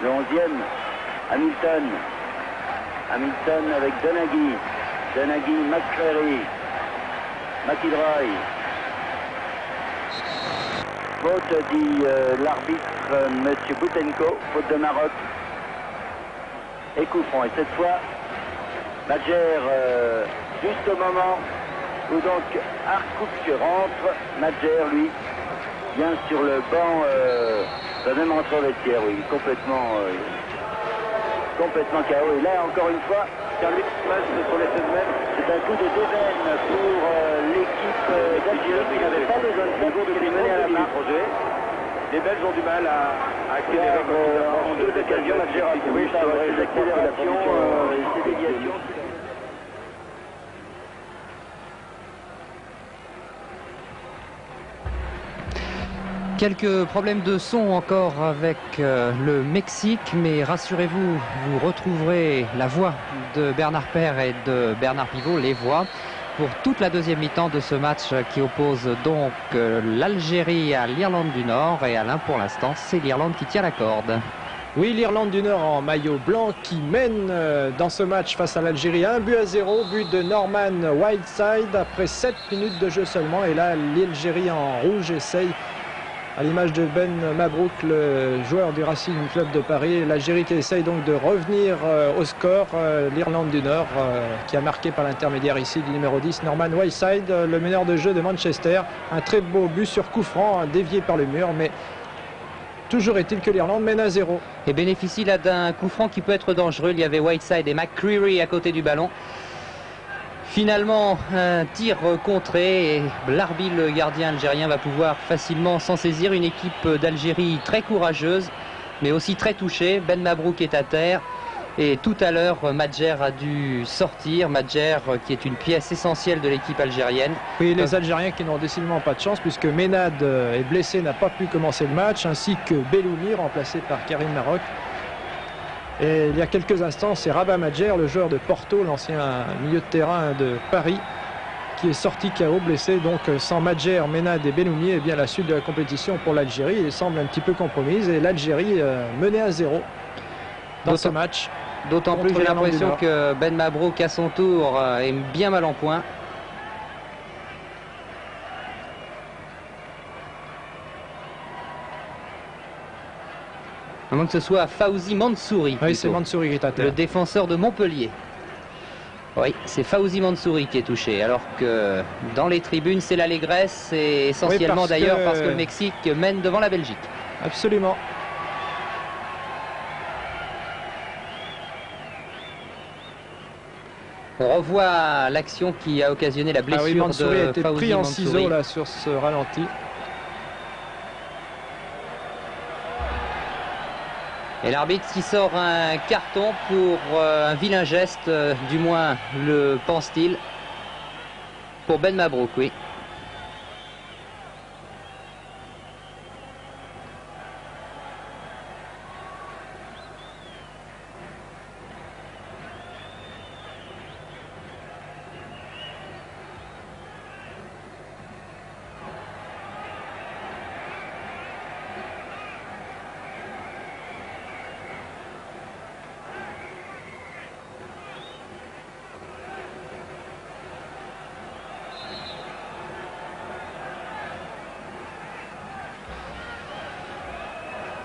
le 11e. Hamilton. Hamilton avec Donaghy. Donaghy, McCreary. McIlroy. Faute, dit l'arbitre, M. Boutenko, faute de Maroc. Et coup franc. Et cette fois, Madjer, juste au moment où donc Arkouk rentre, Madjer, lui, vient sur le banc, va même rentrer au vestiaire, oui, complètement KO. Et là, encore une fois, Carlux match sur les 16 mètres. C'est un coup de déveine pour l'équipe d'Algérie qui n'avait pas besoin de ça, qui était menée à la main. Les Belges ont du mal à accélérer en deux occasions, Madjer a trouvé ses accélérations, ses déviations. Quelques problèmes de son encore avec le Mexique, mais rassurez-vous, vous retrouverez la voix de Bernard Paire et de Bernard Pivot, les voix, pour toute la deuxième mi-temps de ce match qui oppose donc l'Algérie à l'Irlande du Nord. Et Alain, pour l'instant, c'est l'Irlande qui tient la corde. Oui, l'Irlande du Nord en maillot blanc qui mène dans ce match face à l'Algérie 1-0, but de Norman Whiteside après 7 minutes de jeu seulement. Et là, l'Algérie en rouge essaye, à l'image de Ben Mabrouk, le joueur du Racing Club de Paris, l'Algérie qui essaye donc de revenir au score. L'Irlande du Nord qui a marqué par l'intermédiaire ici du numéro 10, Norman Whiteside, le meneur de jeu de Manchester. Un très beau but sur coup franc, dévié par le mur, mais toujours est-il que l'Irlande mène à 0. Et bénéficie là d'un coup franc qui peut être dangereux. Il y avait Whiteside et McCreary à côté du ballon. Finalement, un tir contré et Larbi, le gardien algérien, va pouvoir facilement s'en saisir. Une équipe d'Algérie très courageuse, mais aussi très touchée. Ben Mabrouk est à terre. Et tout à l'heure, Madjer a dû sortir. Madjer, qui est une pièce essentielle de l'équipe algérienne. Oui, les Algériens qui n'ont décidément pas de chance, puisque Ménad est blessé, n'a pas pu commencer le match, ainsi que Belloumi, remplacé par Karim Maroc. Et il y a quelques instants, c'est Rabat Madjer, le joueur de Porto, l'ancien milieu de terrain de Paris, qui est sorti KO, blessé. Donc sans Madjer, Ménad et Belloumi, eh bien la suite de la compétition pour l'Algérie, il semble un petit peu compromise. Et l'Algérie menée à 0 dans ce match. D'autant plus que j'ai l'impression que Ben Mabrouk, à son tour, est bien mal en point. À moins que ce soit Fawzi Mansouri. Oui, c'est Mansouri qui est à terre. Le défenseur de Montpellier. Oui, c'est Fawzi Mansouri qui est touché. Alors que dans les tribunes, c'est l'allégresse. Et essentiellement oui, d'ailleurs parce que le Mexique mène devant la Belgique. Absolument. On revoit l'action qui a occasionné la blessure de Fawzi Mansouri. A été pris en ciseaux là, sur ce ralenti. Et l'arbitre qui sort un carton pour un vilain geste, du moins le pense-t-il, pour Ben Mabrouk, oui.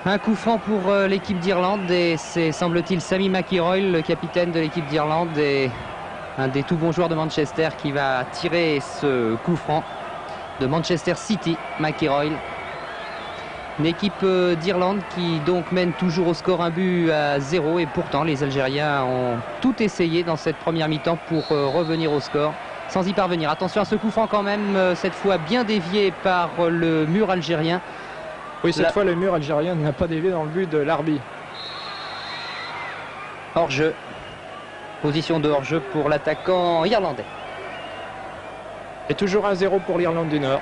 Un coup franc pour l'équipe d'Irlande et c'est, semble-t-il, Sammy McIlroy, le capitaine de l'équipe d'Irlande et un des tout bons joueurs de Manchester qui va tirer ce coup franc de Manchester City. McIlroy, une équipe d'Irlande qui donc mène toujours au score 1-0 et pourtant les Algériens ont tout essayé dans cette première mi-temps pour revenir au score sans y parvenir. Attention à ce coup franc quand même, cette fois bien dévié par le mur algérien. Oui, cette fois, le mur algérien n'a pas dévié dans le but de Larbi. Hors-jeu. Position de hors-jeu pour l'attaquant irlandais. Et toujours 1-0 pour l'Irlande du Nord.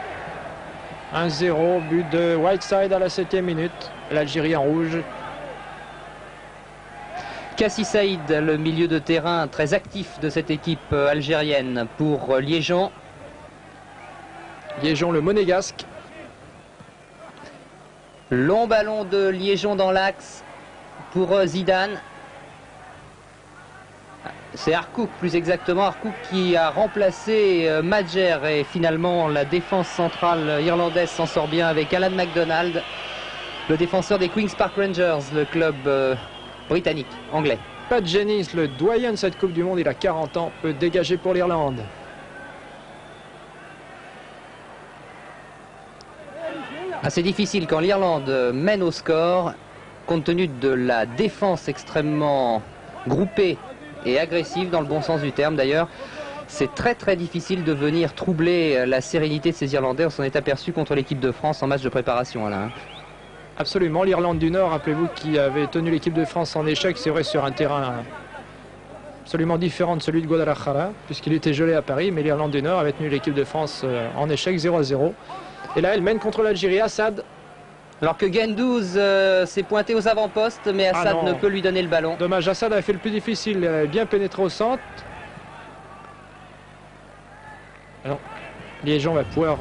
1-0, but de Whiteside à la 7e minute. L'Algérie en rouge. Kassi Saïd, le milieu de terrain très actif de cette équipe algérienne pour Liégeon. Liégeon, le monégasque. Long ballon de Liégeon dans l'axe pour Zidane. C'est Harcourt plus exactement, Harcourt qui a remplacé Madjer et finalement la défense centrale irlandaise s'en sort bien avec Alan MacDonald, le défenseur des Queen's Park Rangers, le club britannique, anglais. Pat Jennings, le doyen de cette Coupe du Monde, il a 40 ans, peut dégager pour l'Irlande. Assez difficile quand l'Irlande mène au score, compte tenu de la défense extrêmement groupée et agressive dans le bon sens du terme d'ailleurs. C'est très difficile de venir troubler la sérénité de ces Irlandais. On s'en est aperçu contre l'équipe de France en match de préparation, Alain. Absolument, l'Irlande du Nord, rappelez-vous, qui avait tenu l'équipe de France en échec, c'est vrai, sur un terrain absolument différent de celui de Guadalajara, puisqu'il était gelé à Paris, mais l'Irlande du Nord avait tenu l'équipe de France en échec 0-0. Et là, elle mène contre l'Algérie. Assad. Alors que Gendouzi s'est pointé aux avant-postes, mais Assad ne peut lui donner le ballon. Dommage, Assad a fait le plus difficile, il a bien pénétré au centre. Alors, Liégeon va pouvoir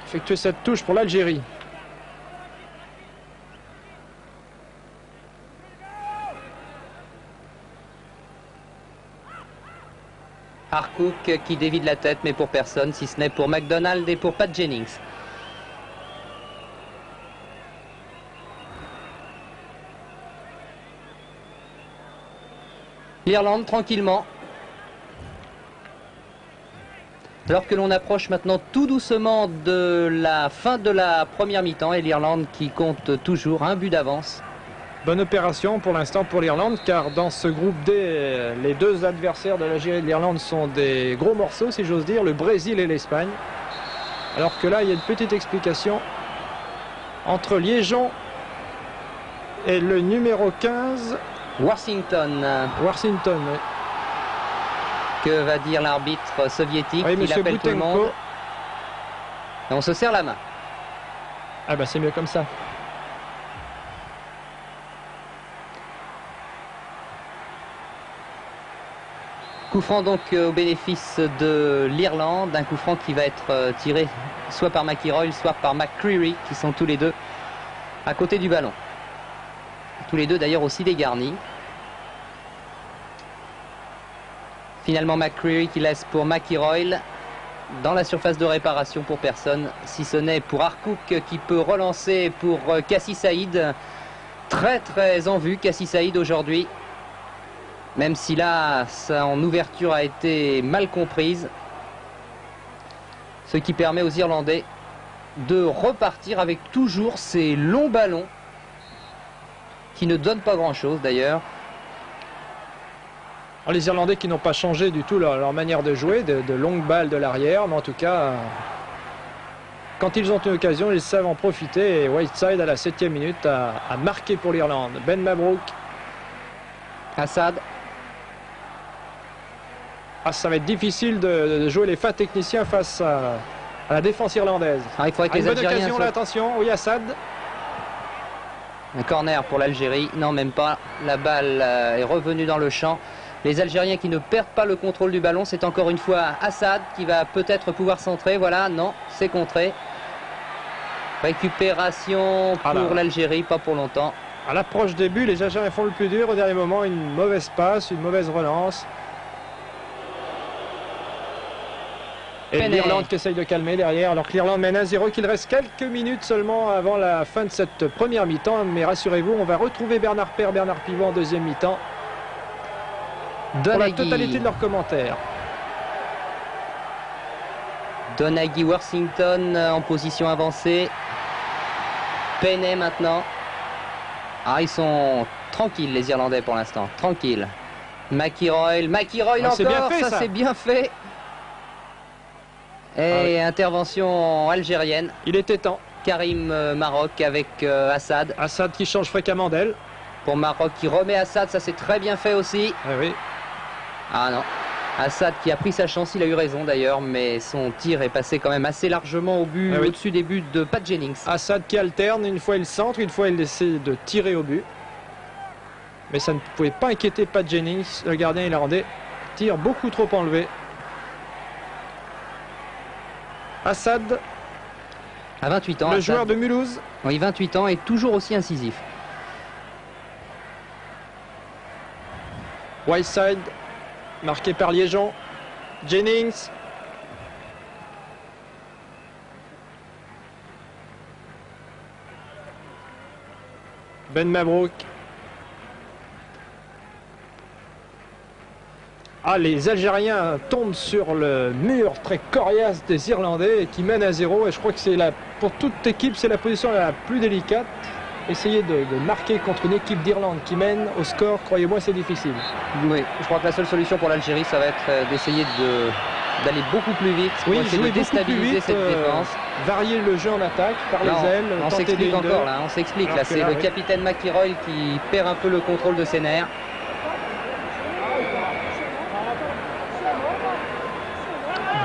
effectuer cette touche pour l'Algérie. Harcourt qui dévie de la tête, mais pour personne, si ce n'est pour MacDonald et pour Pat Jennings. L'Irlande tranquillement. Alors que l'on approche maintenant tout doucement de la fin de la première mi-temps et l'Irlande qui compte toujours un but d'avance. Bonne opération pour l'instant pour l'Irlande, car dans ce groupe D, les deux adversaires de l'Algérie et de l'Irlande sont des gros morceaux, si j'ose dire, le Brésil et l'Espagne. Alors que là, il y a une petite explication entre Liégeon et le numéro 15, Washington. Washington. Oui. Que va dire l'arbitre soviétique? Oui, Il appelle tout le monde. Et on se serre la main. Ah bah c'est mieux comme ça. Coup franc donc au bénéfice de l'Irlande, un coup franc qui va être tiré soit par McIlroy, soit par McCreery, qui sont tous les deux à côté du ballon. Tous les deux d'ailleurs aussi dégarnis. Finalement McCreery qui laisse pour McIlroy dans la surface de réparation pour personne, si ce n'est pour Harcourt qui peut relancer pour Kassi Saïd. Très en vue Kassi Saïd aujourd'hui. Même si là, son ouverture a été mal comprise. Ce qui permet aux Irlandais de repartir avec toujours ces longs ballons qui ne donnent pas grand-chose d'ailleurs. Les Irlandais qui n'ont pas changé du tout leur manière de jouer, de longues balles de l'arrière, mais en tout cas, quand ils ont une occasion, ils savent en profiter. Et Whiteside à la 7e minute a marqué pour l'Irlande. Ben Mabrouk. Assad. Ah, ça va être difficile de jouer les fins techniciens face à la défense irlandaise. Il faudrait que les une bonne Algériens occasion là, attention, oui, Assad. Un corner pour l'Algérie, non même pas, la balle est revenue dans le champ. Les Algériens qui ne perdent pas le contrôle du ballon, c'est encore une fois Assad qui va peut-être pouvoir centrer, voilà, non, c'est contré. Récupération pour l'Algérie, pas pour longtemps. À l'approche des buts, les Algériens font le plus dur, au dernier moment, une mauvaise passe, une mauvaise relance. Et l'Irlande qui essaye de calmer derrière, alors que l'Irlande mène 1-0, qu'il reste quelques minutes seulement avant la fin de cette première mi-temps. Mais rassurez-vous, on va retrouver Bernard Père, Bernard Pivot en deuxième mi-temps pour la totalité de leurs commentaires. Donaghy, Washington en position avancée. Penney maintenant. Ah, ils sont tranquilles les Irlandais pour l'instant, tranquilles. McIlroy encore, bien fait, ça c'est bien fait. Et intervention algérienne. Il était temps. Karim Maroc avec Assad. Assad qui change fréquemment d'aile. Pour Maroc qui remet Assad, ça c'est très bien fait aussi. Oui. Ah non. Assad qui a pris sa chance, il a eu raison d'ailleurs, mais son tir est passé quand même assez largement au but, Ah oui. au-dessus des buts de Pat Jennings. Assad qui alterne, une fois il centre, une fois il essaie de tirer au but. Mais ça ne pouvait pas inquiéter Pat Jennings, le gardien irlandais. Tir beaucoup trop enlevé. Assad, À 28 ans, le Assad, joueur de Mulhouse. oui, 28 ans, est toujours aussi incisif. Whiteside, marqué par Liégeon. Jennings. Ben Mabrouk. Ah, les Algériens tombent sur le mur très coriace des Irlandais qui mènent à 0. Et je crois que c'est pour toute équipe, c'est la position la plus délicate. Essayer de marquer contre une équipe d'Irlande qui mène au score, croyez-moi, c'est difficile. Oui, je crois que la seule solution pour l'Algérie, ça va être d'essayer d'aller beaucoup plus vite pour essayer de jouer beaucoup plus déstabiliser vite, cette défense. varier le jeu en attaque par Là, les ailes. on tenter s'explique des 1-2. encore là, on s'explique Alors là, que c'est là, le oui. capitaine McIlroy qui perd un peu le contrôle de ses nerfs.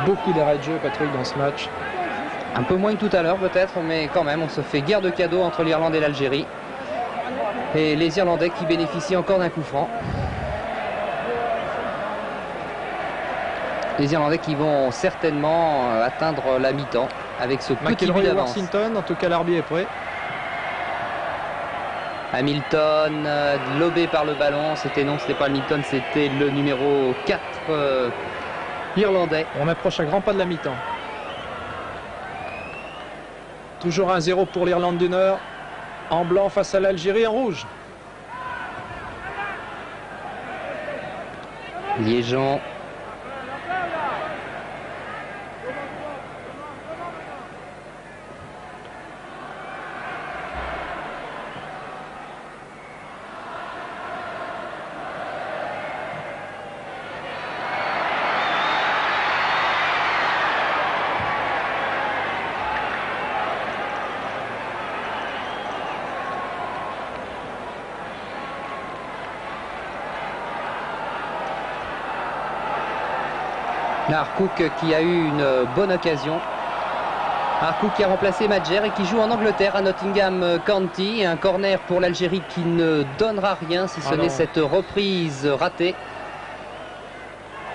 Beaucoup d'arrêts de jeu, Patrick, dans ce match. Un peu moins que tout à l'heure peut-être, mais quand même, on se fait guerre de cadeaux entre l'Irlande et l'Algérie. Et les Irlandais qui bénéficient encore d'un coup franc. Les Irlandais qui vont certainement atteindre la mi-temps avec ce petit but McIlroy et d'avance. Washington, en tout cas l'arbitre est prêt. Hamilton, lobé par le ballon, c'était pas Hamilton, c'était le numéro 4 irlandais. On approche à grands pas de la mi-temps. Toujours 1-0 pour l'Irlande du Nord. En blanc face à l'Algérie en rouge. Liégeon. Harcourt qui a eu une bonne occasion. Harcourt qui a remplacé Madjer et qui joue en Angleterre à Nottingham County. Un corner pour l'Algérie qui ne donnera rien si ce n'est cette reprise ratée.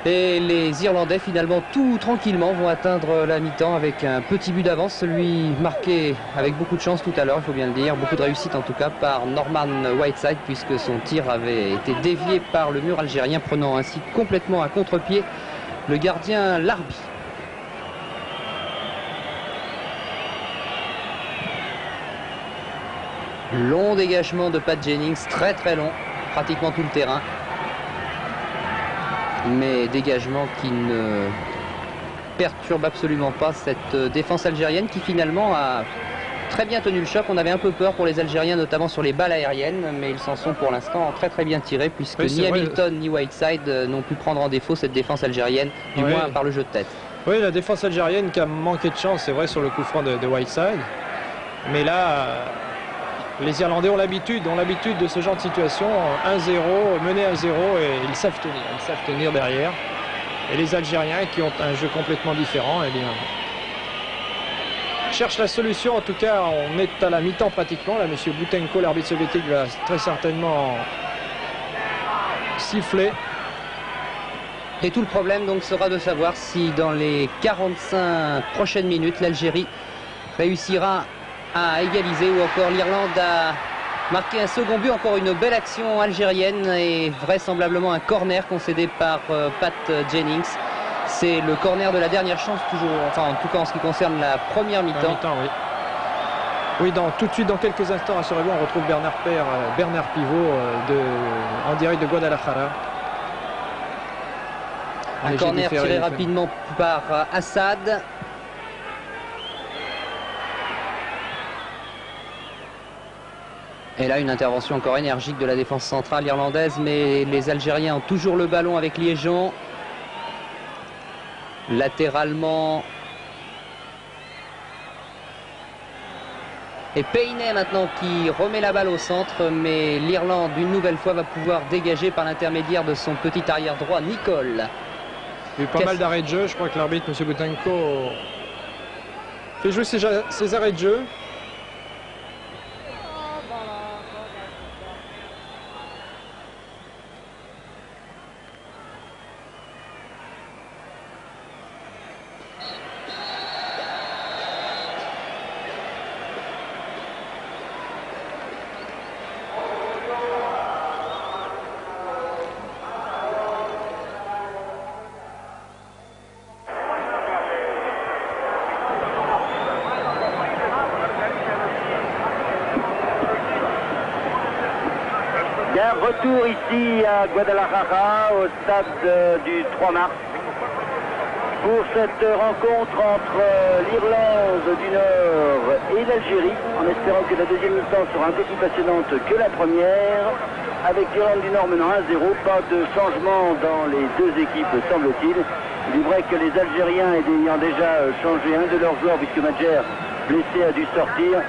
Et les Irlandais finalement tout tranquillement vont atteindre la mi-temps avec un petit but d'avance. Celui marqué avec beaucoup de chance tout à l'heure, il faut bien le dire. Beaucoup de réussite en tout cas par Norman Whiteside puisque son tir avait été dévié par le mur algérien, prenant ainsi complètement à contre-pied le gardien Larbi. Long dégagement de Pat Jennings, très très long, pratiquement tout le terrain. Mais dégagement qui ne perturbe absolument pas cette défense algérienne qui finalement a très bien tenu le choc. On avait un peu peur pour les Algériens, notamment sur les balles aériennes, mais ils s'en sont pour l'instant très très bien tirés puisque oui, ni Hamilton ni Whiteside n'ont pu prendre en défaut cette défense algérienne, du moins par le jeu de tête. Oui, la défense algérienne qui a manqué de chance, c'est vrai, sur le coup franc de Whiteside. Mais là, les Irlandais ont l'habitude de ce genre de situation. 1-0, mené à 0 et ils savent tenir derrière. Et les Algériens qui ont un jeu complètement différent, eh bien, cherche la solution. En tout cas, on est à la mi-temps pratiquement. Là, monsieur Boutenko, l'arbitre soviétique, va très certainement siffler. Et tout le problème donc sera de savoir si dans les 45 prochaines minutes, l'Algérie réussira à égaliser ou encore l'Irlande a marqué un second but. Encore une belle action algérienne et vraisemblablement un corner concédé par Pat Jennings. C'est le corner de la dernière chance, toujours, enfin en tout cas en ce qui concerne la première mi-temps. Oui. Oui, tout de suite, dans quelques instants, rassurez-vous, on retrouve Bernard Pivot en direct de Guadalajara. Un corner tiré rapidement par Assad. Et là, une intervention encore énergique de la défense centrale irlandaise, mais les Algériens ont toujours le ballon avec Liégeon. Latéralement. Et Paynet maintenant qui remet la balle au centre, mais l'Irlande une nouvelle fois va pouvoir dégager par l'intermédiaire de son petit arrière droit Nicole. Il y a eu pas mal d'arrêts de jeu. Je crois que l'arbitre, M. Boutenko, fait jouer ses arrêts de jeu. Retour ici à Guadalajara, au stade du 3 mars, pour cette rencontre entre l'Irlande du Nord et l'Algérie, en espérant que la deuxième mi-temps sera un peu plus passionnante que la première, avec l'Irlande du Nord menant 1-0, pas de changement dans les deux équipes semble-t-il. Il est vrai que les Algériens ayant déjà changé un de leurs joueurs, puisque Madjer, blessé, a dû sortir.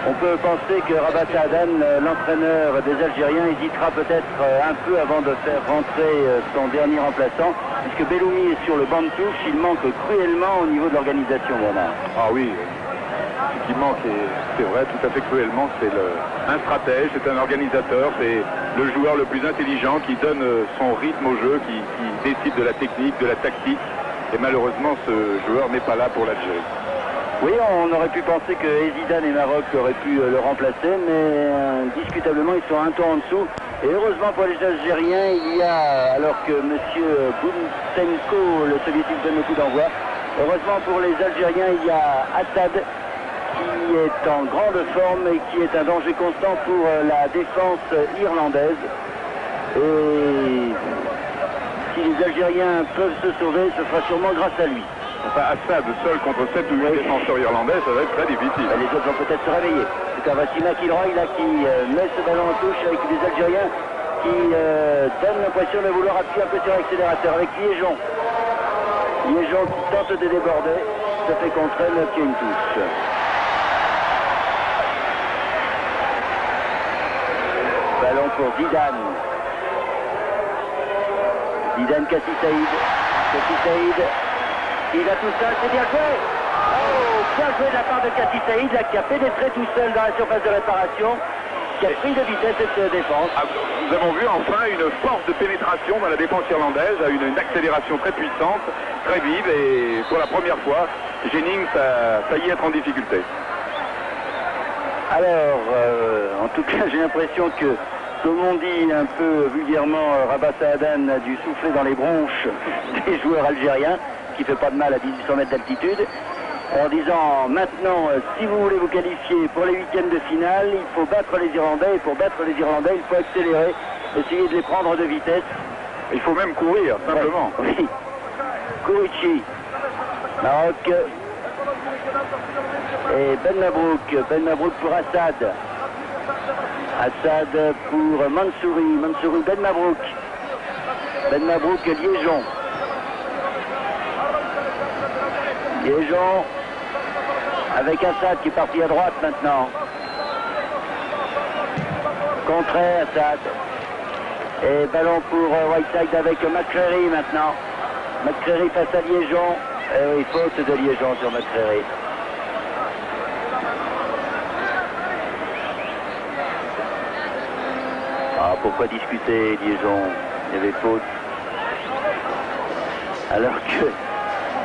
On peut penser que Rabat Saadane, l'entraîneur des Algériens, hésitera peut-être un peu avant de faire rentrer son dernier remplaçant, puisque Belloumi est sur le banc de touche. Il manque cruellement au niveau de l'organisation, Bernard. Ah oui, ce qui manque, c'est vrai, tout à fait cruellement, c'est un stratège, c'est un organisateur, c'est le joueur le plus intelligent qui donne son rythme au jeu, qui décide de la technique, de la tactique. Et malheureusement, ce joueur n'est pas là pour l'Algérie. Oui, on aurait pu penser que Zidane et Maroc auraient pu le remplacer, mais indiscutablement, ils sont un ton en dessous. Et heureusement pour les Algériens, il y a, alors que M. Boutenko, le soviétique, donne le coup d'envoi, heureusement pour les Algériens, il y a Assad, qui est en grande forme et qui est un danger constant pour la défense irlandaise. Et si les Algériens peuvent se sauver, ce sera sûrement grâce à lui. Enfin, Assad seul contre 7 ou 8 défenseurs irlandais, ça va être très difficile. Les autres vont peut-être se réveiller. C'est un voici McIlroy là qui met ce ballon en touche avec des Algériens qui donnent l'impression de vouloir appuyer un peu sur l'accélérateur avec Liégeon. Liégeon qui tente de déborder, se fait contrer, mais obtient une touche. Ballon pour Zidane. Zidane Kassi Saïd. Kassi Saïd. Il a tout seul, c'est bien joué. Oh, bien joué de la part de Kassi Saïd, là, qui a pénétré tout seul dans la surface de réparation, qui a pris de vitesse cette défense. Nous avons vu enfin une force de pénétration dans la défense irlandaise, une accélération très puissante, très vive, et pour la première fois, Jennings a failli être en difficulté. Alors, en tout cas, j'ai l'impression que, comme on dit un peu vulgairement, Rabat Saadane a dû souffler dans les bronches des joueurs algériens, qui ne fait pas de mal à 1800 mètres d'altitude, en disant maintenant, si vous voulez vous qualifier pour les huitièmes de finale, il faut battre les Irlandais, et pour battre les Irlandais, il faut accélérer, essayer de les prendre de vitesse. Il faut même courir, simplement. Ouais, oui. Kourichi, Maroc, et Ben Mabrouk pour Assad. Assad pour Mansouri, Ben Mabrouk, Liégeon. Liégeon avec Assad qui est parti à droite maintenant. Contré Assad. Et ballon pour Whiteside avec McCreary maintenant. McCreary face à Liégeon. Et oui, faute de Liégeon sur McCreary. Ah, pourquoi discuter, Liégeon? Il y avait faute. Alors que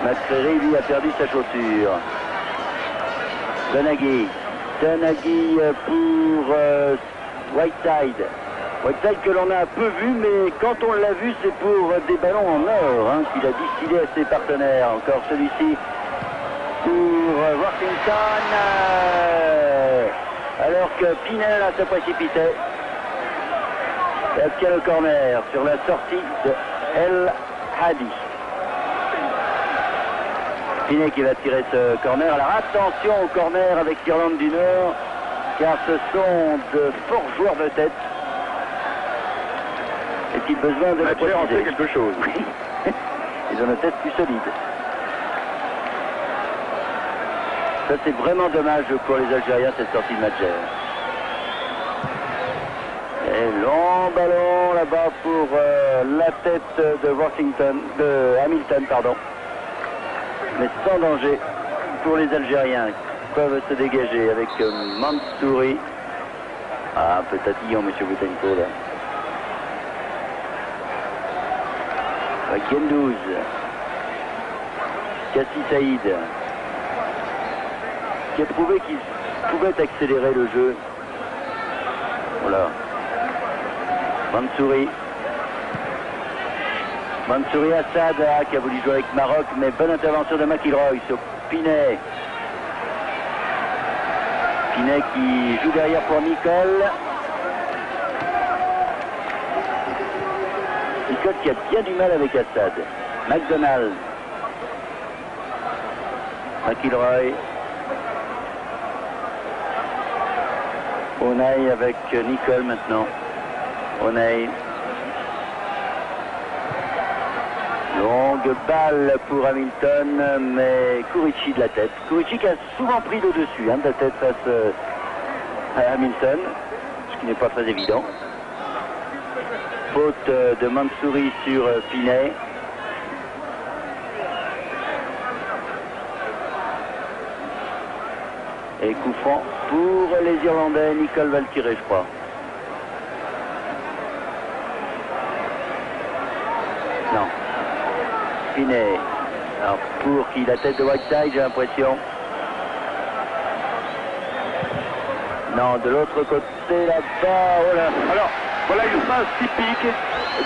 McCreary, lui, a perdu sa chaussure. Donaghy pour Whiteside. Whiteside que l'on a peu vu, mais quand on l'a vu, c'est pour des ballons en or qu'il a distillé à ses partenaires. Encore celui-ci pour Washington. Alors que Pinel se précipitait. Est-ce qu'il y a le corner sur la sortie de El Hadi? Pinet qui va tirer ce corner. Alors attention au corner avec l'Irlande du Nord, car ce sont de forts joueurs de tête. Est-il besoin de le préciser? En fait quelque chose. Oui. Ils ont une tête plus solide. Ça c'est vraiment dommage pour les Algériens, cette sortie de Madjer. Et long ballon là-bas pour la tête de Hamilton, pardon. Mais sans danger pour les Algériens qui peuvent se dégager avec Mansouri. Ah, un peu tatillon, monsieur Boutenko, là. Avec Gendouz. Kassi Saïd. Qui a prouvé qu'il pouvait accélérer le jeu. Voilà. Mansouri. Mansouri Assad qui a voulu jouer avec Maroc, mais bonne intervention de McIlroy sur Pinet. Pinet qui joue derrière pour Nicole. Nicole qui a bien du mal avec Assad. McDonald. McIlroy. Onay avec Nicole maintenant. Onay. Longue balle pour Hamilton, mais Kurichi de la tête. Kurichi qui a souvent pris le dessus de la tête face à Hamilton, ce qui n'est pas très évident. Faute de Mansouri sur Pinet. Et coup franc pour les Irlandais. Nicole va le tirer, je crois. Non. Pinet. Alors pour qui la tête de Whiteside, j'ai l'impression. Non, de l'autre côté là-bas. Oh là. Alors, voilà une phase typique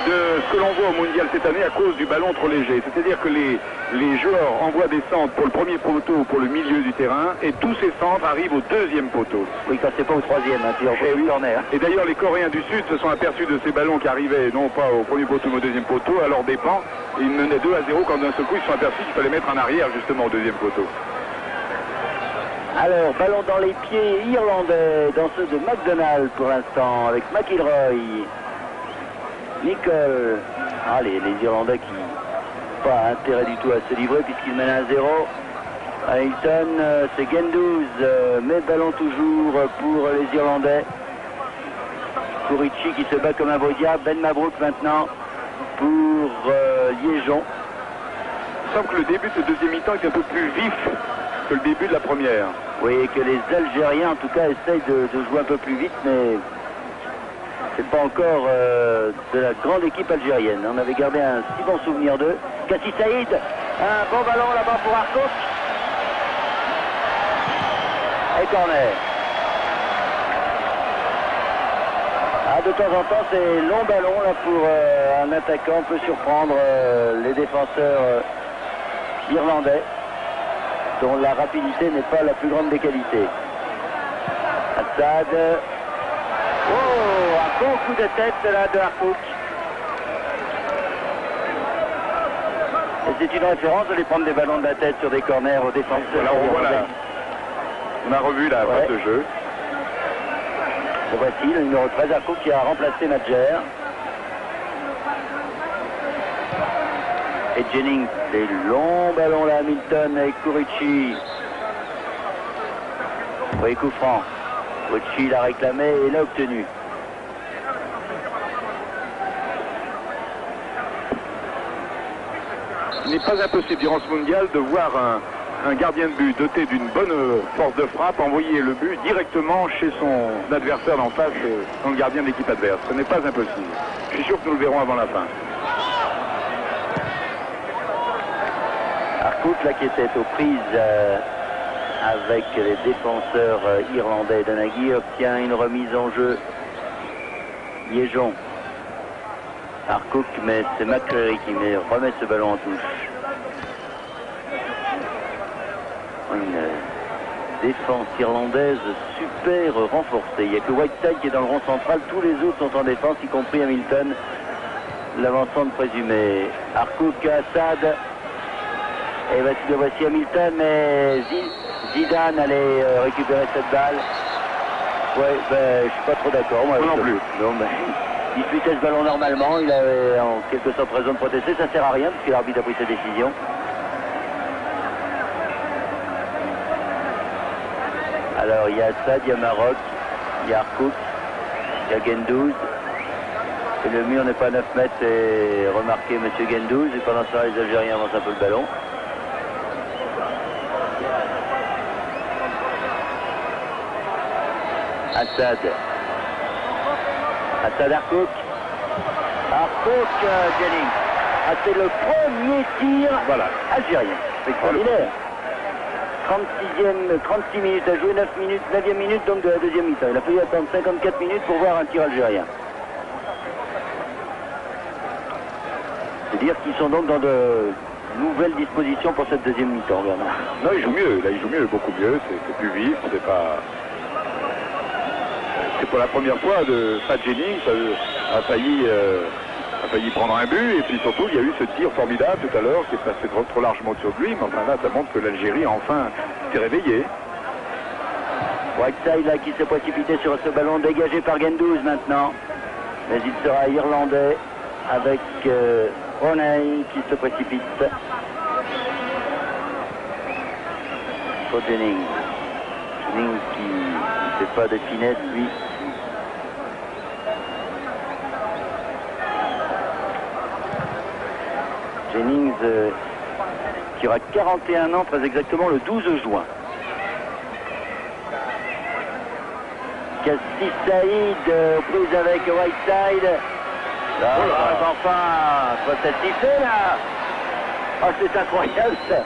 de ce que l'on voit au mondial cette année à cause du ballon trop léger. C'est-à-dire que les joueurs envoient des centres pour le premier poteau ou pour le milieu du terrain et tous ces centres arrivent au deuxième poteau. Oui, quand c'est pas au troisième, puis au corner. Et d'ailleurs, les Coréens du Sud se sont aperçus de ces ballons qui arrivaient non pas au premier poteau mais au deuxième poteau, à leur dépens. Ils menaient 2-0 quand d'un seul coup ils se sont aperçus qu'il fallait mettre en arrière justement au deuxième poteau. Alors, ballon dans les pieds irlandais, dans ceux de McDonald pour l'instant, avec McIlroy. Nicole. Ah, les Irlandais qui n'ont pas intérêt du tout à se livrer puisqu'ils mènent 1-0. Hamilton, c'est Gendouz, mais ballon toujours pour les Irlandais. Kurichi qui se bat comme un beau diable. Ben Mabrouk maintenant pour Liégeon. Il semble que le début de ce deuxième mi-temps est un peu plus vif que le début de la première. Oui, et que les Algériens en tout cas essayent de jouer un peu plus vite, mais c'est pas encore de la grande équipe algérienne. On avait gardé un si bon souvenir d'eux. Kassi Saïd, un bon ballon là-bas pour Harcourt. Et corner. Ah, de temps en temps, ces longs ballons là pour un attaquant peut surprendre les défenseurs irlandais, dont la rapidité n'est pas la plus grande des qualités. Assad. Oh, un bon coup de tête là de Harcourt. Et c'est une référence de les prendre des ballons de la tête sur des corners aux défenseurs. Voilà, on a revu la phase de jeu. Et voici le numéro 13, Harcourt, qui a remplacé Madjer. Et Jennings, des longs ballons là, Hamilton avec Kurichi. Oui, coup franc. Kurichi l'a réclamé et l'a obtenu. Il n'est pas impossible durant ce mondial de voir un gardien de but doté d'une bonne force de frappe envoyer le but directement chez son adversaire d'en face, dans le gardien de l'équipe adverse. Ce n'est pas impossible. Je suis sûr que nous le verrons avant la fin. Harcourt là qui était aux prises avec les défenseurs irlandais. Donaghy obtient une remise en jeu. Liégeon. Harcourt, mais c'est McCreary qui remet ce ballon en touche. Une défense irlandaise super renforcée. Il n'y a que Whiteside qui est dans le rond central. Tous les autres sont en défense, y compris Hamilton, l'avançant de présumé. Harcourt, Assad. Et voici Hamilton, mais Zidane allait récupérer cette balle. Ouais, ben, je suis pas trop d'accord. Moi non plus. Non, ben, il disputait ce ballon normalement, il avait en quelque sorte raison de protester, ça sert à rien parce que l'arbitre a pris sa décision. Alors il y a Assad, il y a Maroc, il y a Harcourt, il y a Gendouz, Et le mur n'est pas à 9 mètres, et remarqué M. Gendouz. Et pendant ce temps, les Algériens avancent un peu le ballon. Assad. Assad Harkouk. Harkouk, Jennings. Ah, c'est le premier tir algérien. Extraordinaire. 36 minutes à jouer, 9e minute donc de la deuxième mi-temps. Il a fallu attendre 54 minutes pour voir un tir algérien. C'est-à-dire qu'ils sont donc dans de nouvelles dispositions pour cette deuxième mi-temps, Bernard. Non, il joue mieux, là il joue mieux, beaucoup mieux, c'est plus vif, c'est pas... C'est pour la première fois de Pat Jennings a failli prendre un but, et puis surtout il y a eu ce tir formidable tout à l'heure qui est passé trop largement au-dessus de lui, mais enfin là ça montre que l'Algérie enfin s'est réveillée. Whiteside là qui s'est précipité sur ce ballon dégagé par Gendouz maintenant, mais il sera irlandais avec O'Neill qui se précipite. Pour Jennings. Jennings qui ne fait pas de finesse lui. Jennings qui aura 41 ans très exactement le 12 juin. Cassis Saïd prise avec Whiteside. Là, enfin, soit satisfait là. Oh, c'est incroyable ça.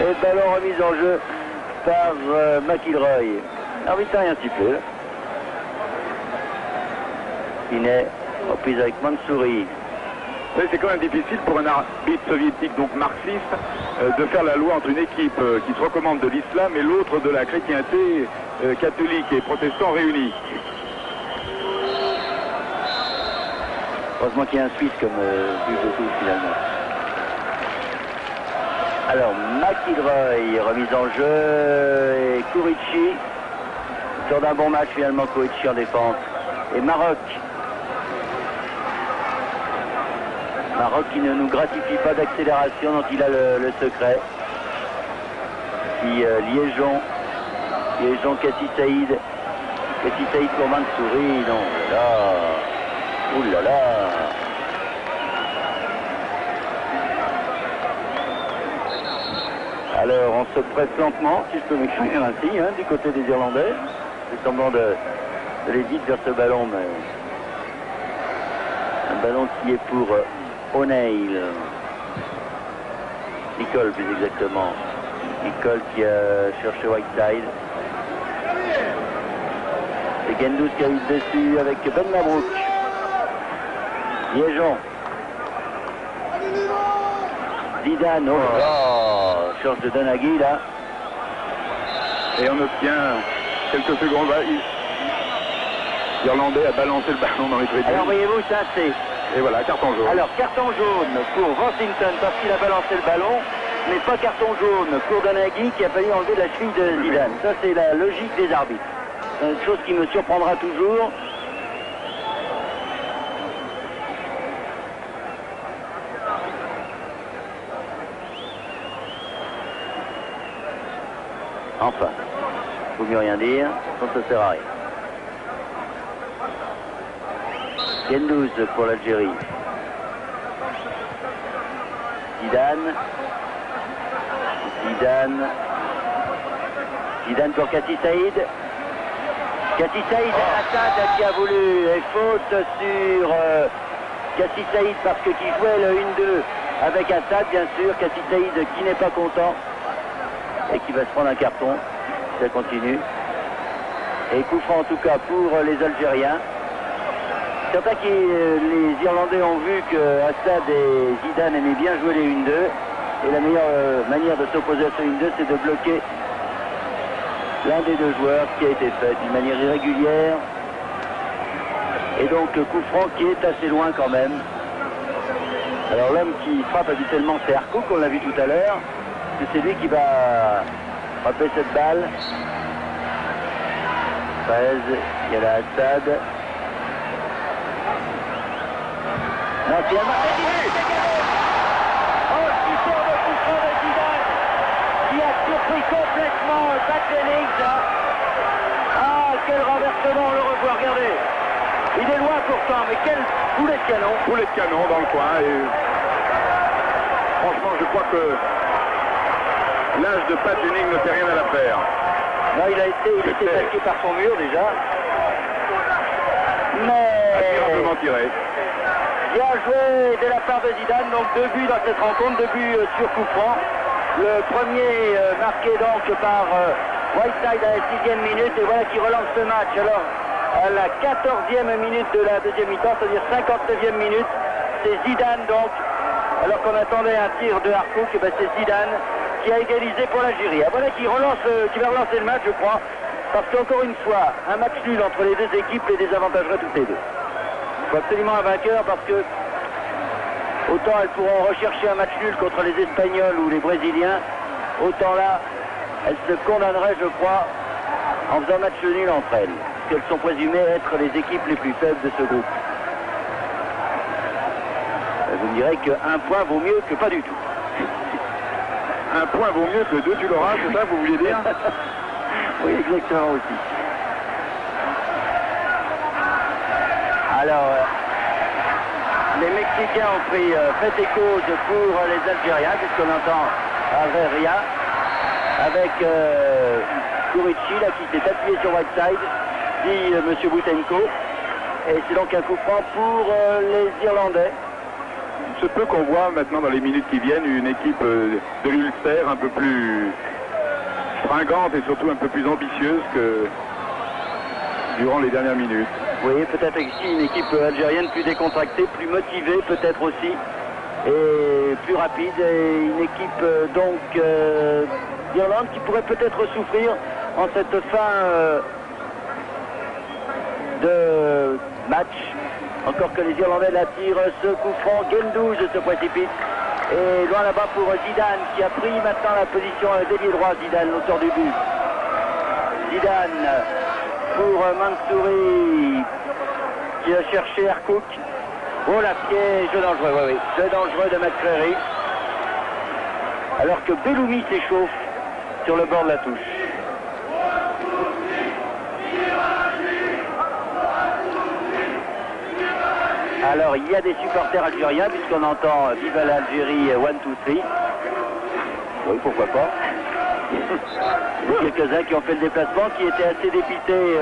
Et ballon remis en jeu par McIlroy. Arbitre un petit peu. Inet reprise avec Mansouri. Oui, c'est quand même difficile pour un arbitre soviétique, donc marxiste, de faire la loi entre une équipe qui se recommande de l'islam et l'autre de la chrétienté catholique et protestant réunis. Heureusement qu'il y a un Suisse comme but de tout finalement. Alors McIlroy remise en jeu et Kourichi sort d'un bon match finalement, Kourichi en défense. Et Maroc qui ne nous gratifie pas d'accélération dont il a le secret. Puis Liégeon Cassis Saïd. Cassis Saïd pour Mansouri, non là. Ouh là là. Alors on se presse lentement, si je peux m'exprimer ainsi, hein, du côté des Irlandais. C'est semblant de les vite vers ce ballon, mais un ballon qui est pour O'Neill. Nicole plus exactement. Nicole qui a cherché Whiteside. C'est Gendouz qui a eu dessus avec Ben Mabrouk. Liégeon. Zidane, oh là là, change de Donaghy là. Et on obtient quelques secondes. L'Irlandais a balancé le ballon dans les tribunes. Alors voyez-vous, ça c'est... Et voilà, carton jaune. Alors carton jaune pour Washington parce qu'il a balancé le ballon, mais pas carton jaune pour Donaghy qui a failli enlever la cheville de Zidane. Ça c'est la logique des arbitres. C'est une chose qui me surprendra toujours. Enfin, il ne faut mieux rien dire, ça ne sert à rien. Gendouz pour l'Algérie. Zidane pour Cassis Saïd. Cassis Saïd, Assad qui a voulu et faute sur Cassis Saïd parce que qui jouait le 1-2 avec Assad bien sûr. Cassis Saïd qui n'est pas content et qui va se prendre un carton. Ça continue. Et coup franc en tout cas pour les Algériens. Certains les Irlandais ont vu que Assad et Zidane aimaient bien jouer les 1-2 et la meilleure manière de s'opposer à ce 1-2 c'est de bloquer l'un des deux joueurs, ce qui a été fait d'une manière irrégulière. Et donc coup franc qui est assez loin quand même. Alors l'homme qui frappe habituellement c'est Harkouk, on l'a vu tout à l'heure. C'est lui qui va frapper cette balle. 13, il y a la Assad. Non, c'est un marqué oh, superbe coup franc de Zidane qui a surpris complètement Pat Jennings. Ah, quel renversement, on le revoit, regardez. Il est loin pourtant, mais quel boulet de canon. Boulet de canon dans le coin. Et franchement, je crois que l'âge de Pat Dunning ne fait rien à l'affaire. Non, il était plaqué par son mur déjà. Mais Admirablement tiré. bien joué de la part de Zidane, donc 2 buts dans cette rencontre, 2 buts sur coup franc. Le premier marqué donc par Whiteside à la 6e minute, et voilà qui relance ce match. Alors, à la 14e minute de la deuxième mi-temps, c'est-à-dire 59e minute, c'est Zidane donc, alors qu'on attendait un tir de Harkouk, ben c'est Zidane qui a égalisé pour l'Algérie. Voilà qui va relancer le match, je crois, parce qu'encore une fois, un match nul entre les deux équipes les désavantagerait toutes les deux. Il faut absolument un vainqueur parce que autant elles pourront rechercher un match nul contre les Espagnols ou les Brésiliens, autant là, elles se condamneraient, je crois, en faisant match nul entre elles, parce qu'elles sont présumées être les équipes les plus faibles de ce groupe. Vous me direz qu'un point vaut mieux que pas du tout. Un point vaut mieux que 2, tu l'auras, c'est ça, vous vouliez dire? Oui, exactement aussi. Alors, les Mexicains ont pris fait et cause pour les Algériens, puisqu'on entend Herrera avec Kurici, là, qui s'est appuyé sur Whiteside, dit M. Boutenko. Et c'est donc un coup franc pour les Irlandais. Il se peut qu'on voit maintenant dans les minutes qui viennent une équipe de l'Ulster un peu plus fringante et surtout un peu plus ambitieuse que durant les dernières minutes. Oui, peut-être aussi une équipe algérienne plus décontractée, plus motivée peut-être aussi, et plus rapide, et une équipe donc d'Irlande qui pourrait peut-être souffrir en cette fin de match. Encore que les Irlandais la tirent, ce coup franc, Gendouzi se précipite. Et loin là-bas pour Zidane qui a pris maintenant la position d'ailier droit, Zidane, l'auteur du but. Zidane pour Mansouri qui a cherché Harkouk. Oh la piège dangereux, oui. Jeu dangereux de McCreary. Alors que Belloumi s'échauffe sur le bord de la touche. Alors il y a des supporters algériens puisqu'on entend Viva l'Algérie 1, 2, 3. Oui, pourquoi pas. Quelques-uns qui ont fait le déplacement, qui étaient assez dépités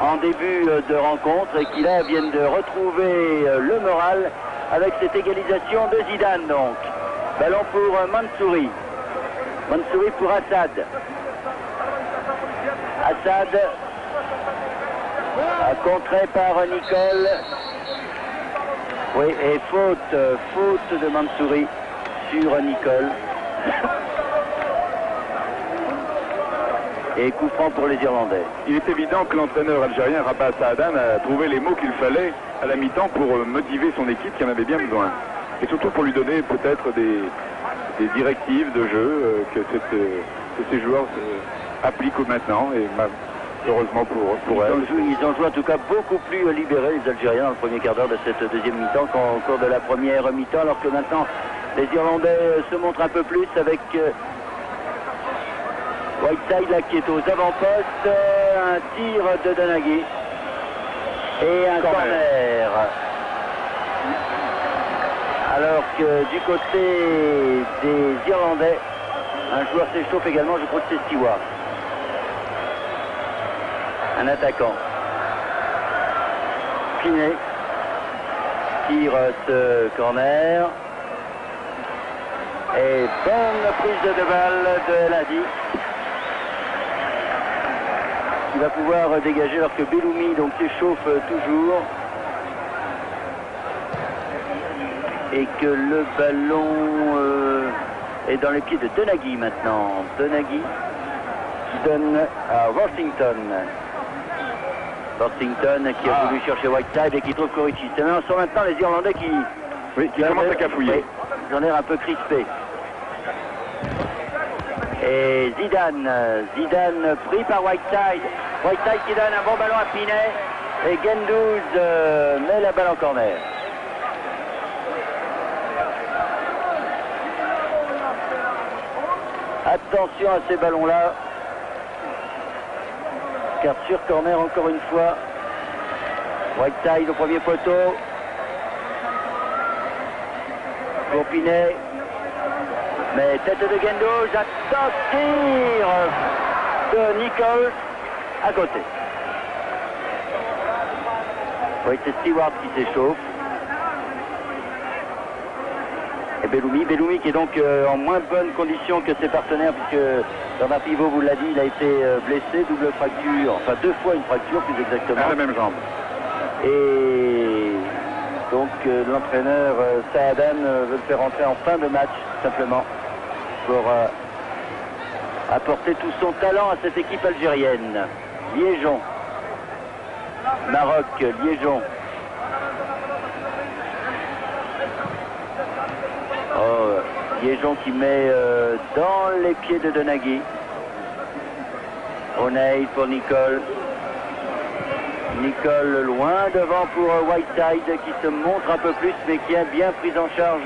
en début de rencontre et qui là viennent de retrouver le moral avec cette égalisation de Zidane donc. Ballon pour Mansouri. Mansouri pour Assad. Assad contré par Nicole. Oui, et faute de Mansouri sur Nicole. Et coup franc pour les Irlandais. Il est évident que l'entraîneur algérien Rabah Saadan a trouvé les mots qu'il fallait à la mi-temps pour motiver son équipe qui en avait bien besoin. Et surtout pour lui donner peut-être des directives de jeu que ces joueurs appliquent maintenant. Et heureusement pour elles. Ils ont joué en tout cas beaucoup plus libérés, les Algériens, dans le premier quart d'heure de cette deuxième mi-temps qu'au cours de la première mi-temps, alors que maintenant les Irlandais se montrent un peu plus avec Whiteside là, qui est aux avant-postes, un tir de Donaghy et un corner. Alors que du côté des Irlandais, un joueur s'échauffe également, je crois que c'est Stewart. Un attaquant. Pinet tire ce corner. Et bonne prise de balle de Eladi. Il va pouvoir dégager alors que Belloumi donc s'échauffe toujours. Et que le ballon est dans les pieds de Donaghy maintenant. Donaghy qui donne à Worthington. Worthington qui a voulu chercher Whiteside et qui trouve Kurici. Ce sont maintenant les Irlandais qui commencent à cafouiller. Ils ont l'air un peu crispés. Et Zidane pris par Whiteside. Whiteside qui donne un bon ballon à Pinet. Et Gendouzi met la balle en corner. Attention à ces ballons-là. Car sur corner, encore une fois, Whiteside au premier poteau. Pour Pinet. Mais tête de Gendouzi, j'attends tir de Nichols à côté. Oui, c'est Stewart qui s'échauffe. Et Belloumi qui est donc en moins bonne condition que ses partenaires, puisque Bernard Pivot vous l'a dit, il a été blessé, double fracture, enfin 2 fois une fracture plus exactement. À la même jambe. Et donc l'entraîneur Saadan veut le faire entrer en fin de match, simplement, pour apporter tout son talent à cette équipe algérienne. Liégeon. Maroc, Liégeon. Oh, Liégeon qui met dans les pieds de Donaghy. O'Neill pour Nicole. Nicole loin devant pour Whiteside qui se montre un peu plus mais qui est bien pris en charge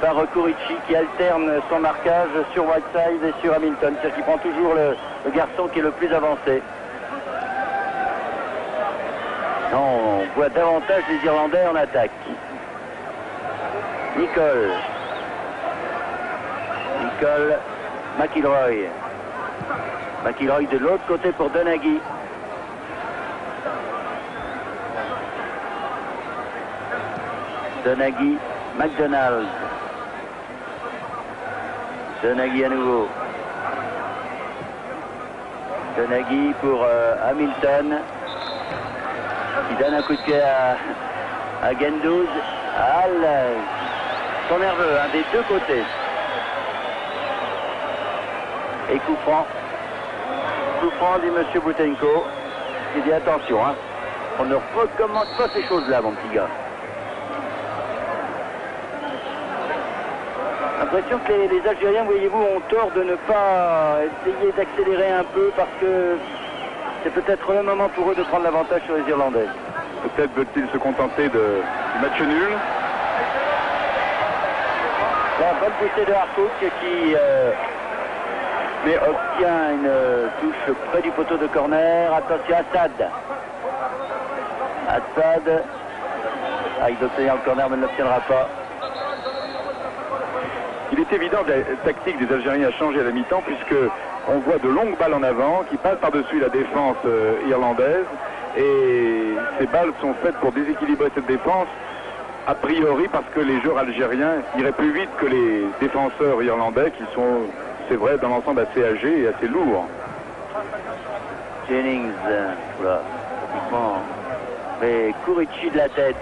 par Kurici qui alterne son marquage sur Whiteside et sur Hamilton. C'est-à-dire qu'il prend toujours le garçon qui est le plus avancé. Non, on voit davantage les Irlandais en attaque. Nicole, McIlroy. McIlroy de l'autre côté pour Donaghy. Donaghy, McDonald. Donaghy à nouveau. Donaghy pour Hamilton. Qui donne un coup de pied à Gendouzi. Ils sont nerveux, hein, des deux côtés. Et coup franc. Coup franc, dit M. Boutenko. Il dit attention, hein, on ne recommence pas ces choses-là, mon petit gars. L'impression que les Algériens, voyez-vous, ont tort de ne pas essayer d'accélérer un peu parce que c'est peut-être le moment pour eux de prendre l'avantage sur les Irlandais. Peut-être veulent-ils se contenter du match nul. La bonne poussée de Harcourt qui mais obtient une touche près du poteau de corner. Attention, Assad. Il doit obtenir le corner mais ne l'obtiendra pas. Il est évident que la tactique des Algériens a changé à la mi-temps puisque on voit de longues balles en avant qui passent par-dessus la défense irlandaise et ces balles sont faites pour déséquilibrer cette défense a priori parce que les joueurs algériens iraient plus vite que les défenseurs irlandais qui sont, c'est vrai, dans l'ensemble assez âgés et assez lourds. Jennings, voilà, pratiquement. Mais Kurici de la tête,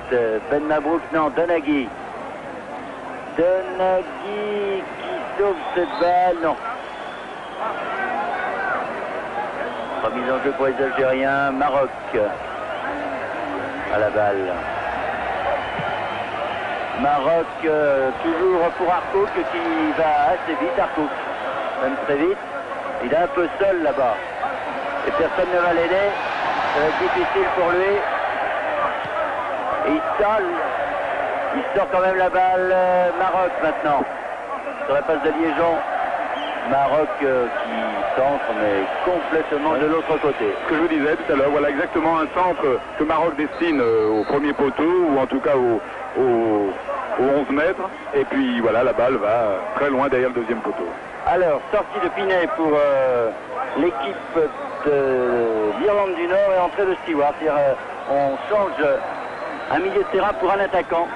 Ben Mabrouk, non, Donaghy. Donaghy qui sauve cette balle, non. Remise en jeu pour les Algériens, Maroc à la balle. Maroc, toujours pour Harcourt qui va assez vite, Harcourt, même très vite. Il est un peu seul là-bas. Et personne ne va l'aider. Ça va être difficile pour lui. Et il sort quand même la balle. Maroc maintenant. Sur la passe de Liégeon. Maroc qui centre mais complètement de l'autre côté. Ce que je vous disais tout à l'heure, voilà exactement un centre que Maroc destine au premier poteau ou en tout cas au 11 mètres. Et puis voilà, la balle va très loin derrière le deuxième poteau. Alors, sortie de Pinet pour l'équipe de l'Irlande du Nord et entrée de Stewart. On change un milieu de terrain pour un attaquant.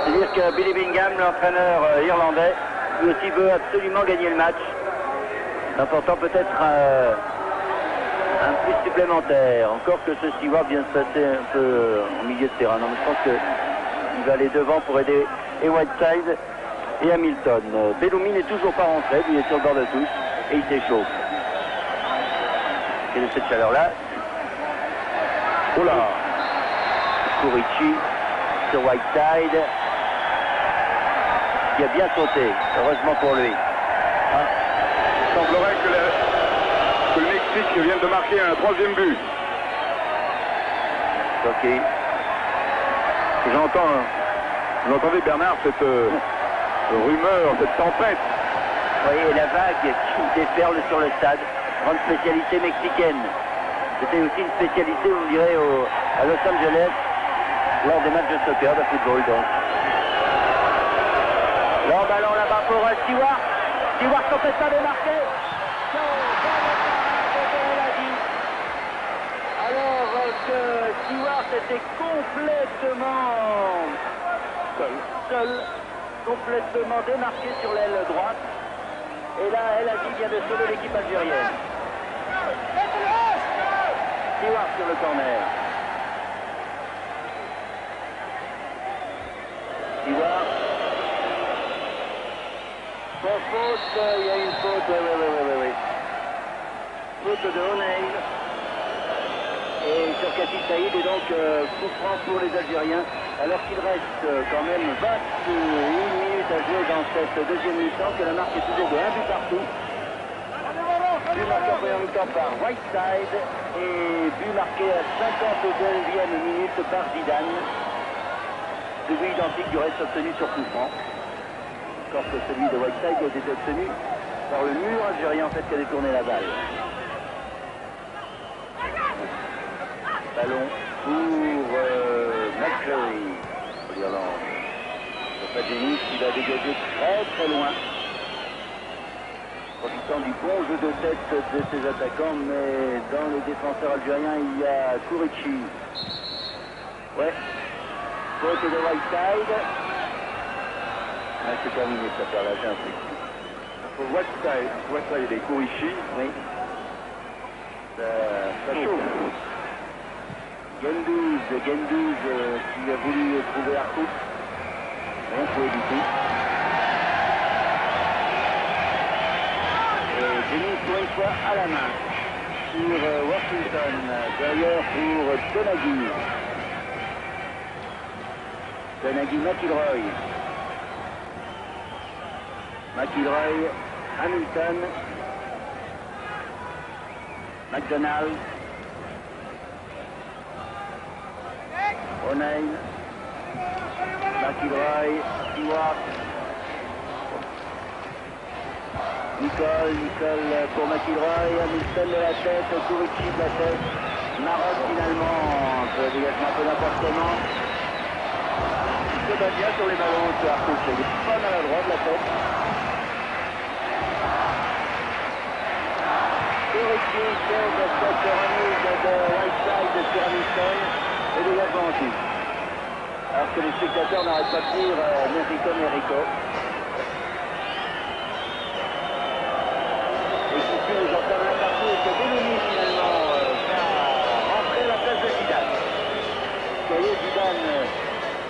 C'est-à-dire que Billy Bingham, l'entraîneur irlandais, lui aussi veut absolument gagner le match. L'important peut-être un plus supplémentaire. Encore que ce Stewart vient se passer un peu en milieu de terrain. Non, mais je pense qu'il va aller devant pour aider et Whiteside et Hamilton. Belloumi n'est toujours pas rentré, lui est sur le bord de touche et il s'échauffe. Quelle est cette chaleur-là? Oh là! Kurici sur Whiteside qui a bien sauté, heureusement pour lui. Il semblerait que le Mexique vienne de marquer un troisième but. Ok. Vous entendez Bernard cette rumeur, cette tempête? Vous voyez la vague qui déferle sur le stade, grande spécialité mexicaine. C'était aussi une spécialité, vous me direz, à Los Angeles, lors des matchs de soccer, de football donc. Leur ballon là-bas pour Stewart. Stewart complètement démarqué. Alors que Stewart était complètement seul, complètement démarqué sur l'aile droite. Et là, El Hadji vient de sauver l'équipe algérienne. Stewart sur le corner. Stewart. Pour faute, il y a une faute, oui. Faute de O'Neill. Et sur Kati Saïd, et donc coup franc pour les Algériens, alors qu'il reste quand même 21 minutes à jouer dans cette deuxième mi-temps, que la marque est toujours de 1 but partout. But marqué en première mi-temps par Whiteside et but marqué à 52e minute par Zidane. Deux buts identiques du reste obtenu sur coup franc. Encore que celui de Whiteside a été obtenu par le mur algérien en fait qui a détourné la balle. Ballon pour McCreary, l'Irlande. Fadjeni qui va dégager très loin. Profitant du bon jeu de tête de ses attaquants, mais dans les défenseurs algériens, il y a Kourichi. Ouais. Faute de Whiteside. Ah, c'est terminé, ça perd la jambe. Pour Whiteside et Kourichi. Oui. Ça chauffe. Gendouzi qui a voulu trouver Arcout. Rien trouvé du tout. Et Denis pour une fois à la main sur Washington. D'ailleurs pour Donaghy McIlroy. Hamilton. McDonald. O'Neill, McIlroy, Stewart, Nicole pour McIlroy, Hamilton de la tête, Kourichi de la tête, Maroc finalement, dégagement un peu n'importe comment. Il se bat bien sur les ballons, ce Arcout, il est pas maladroit de la tête. Kourichi fait de cette remise de Whiteside sur Hamilton. Et dégagement ensuite. Alors que les spectateurs n'arrêtent pas de dire Merico. Et ici, nous entendons la partie et que Belloni finalement va rentrer à la place de Zidane. Vous voyez, Zidane,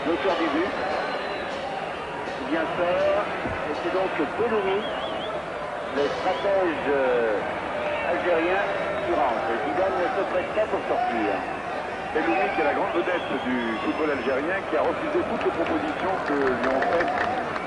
l'auteur du but, bien fort. Et c'est donc Belloni, le stratège algérien, qui rentre. Zidane ne se prête pas pour sortir. Belloni, qui est la grande vedette du football algérien, qui a refusé toutes les propositions que lui ont faites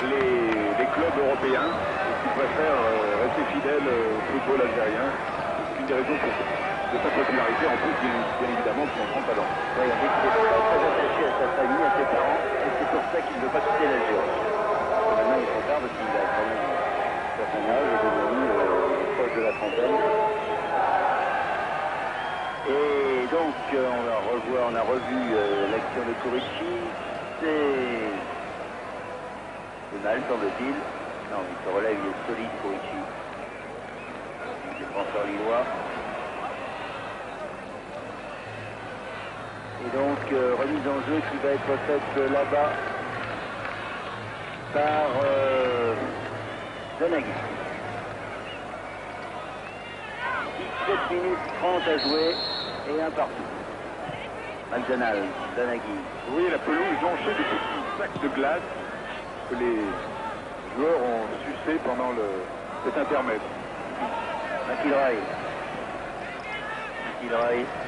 les clubs européens et qui préfère rester fidèle au football algérien. C'est une des raisons de sa popularité, en plus bien évidemment de son grand talent. Oui, on dit qu'il est très attaché à sa famille, à ses parents, et c'est pour ça qu'il ne veut pas quitter l'Algérie. Maintenant il faut faire parce qu'il a quand même un certain âge, et devenu proche de la trentaine. Et donc on a revu l'action de Kourichi. C'est mal semble-t-il. Non, il se relève, il est solide Kourichi. Défenseur lillois. Et donc remise en jeu qui va être faite là-bas par Donaghy. 17 minutes 30 à jouer et un partout. McDonald, Donaghy. Oui, la pelouse jonchée de petits sacs de glace que les joueurs ont sucé pendant cet intermède. McIlroy,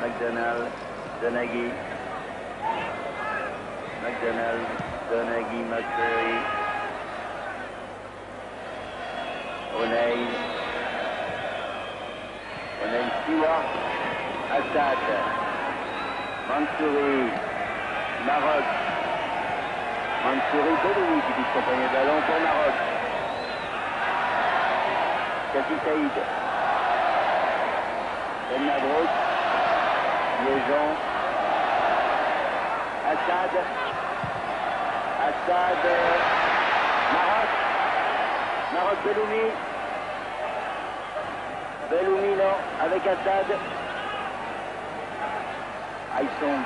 McDonald, Donaghy. McDonald, Donaghy, McCreary. O'Neill. Stewart. Assad. Mansouri. Maroc. Mansouri, Belloni qui dit son premier ballon pour Maroc. Kati Saïd. Ben Mabrouk. Liégeon. Assad. Assad. Maroc. Maroc Belloumi. Belloumi non, avec Assad. Ah, ils sont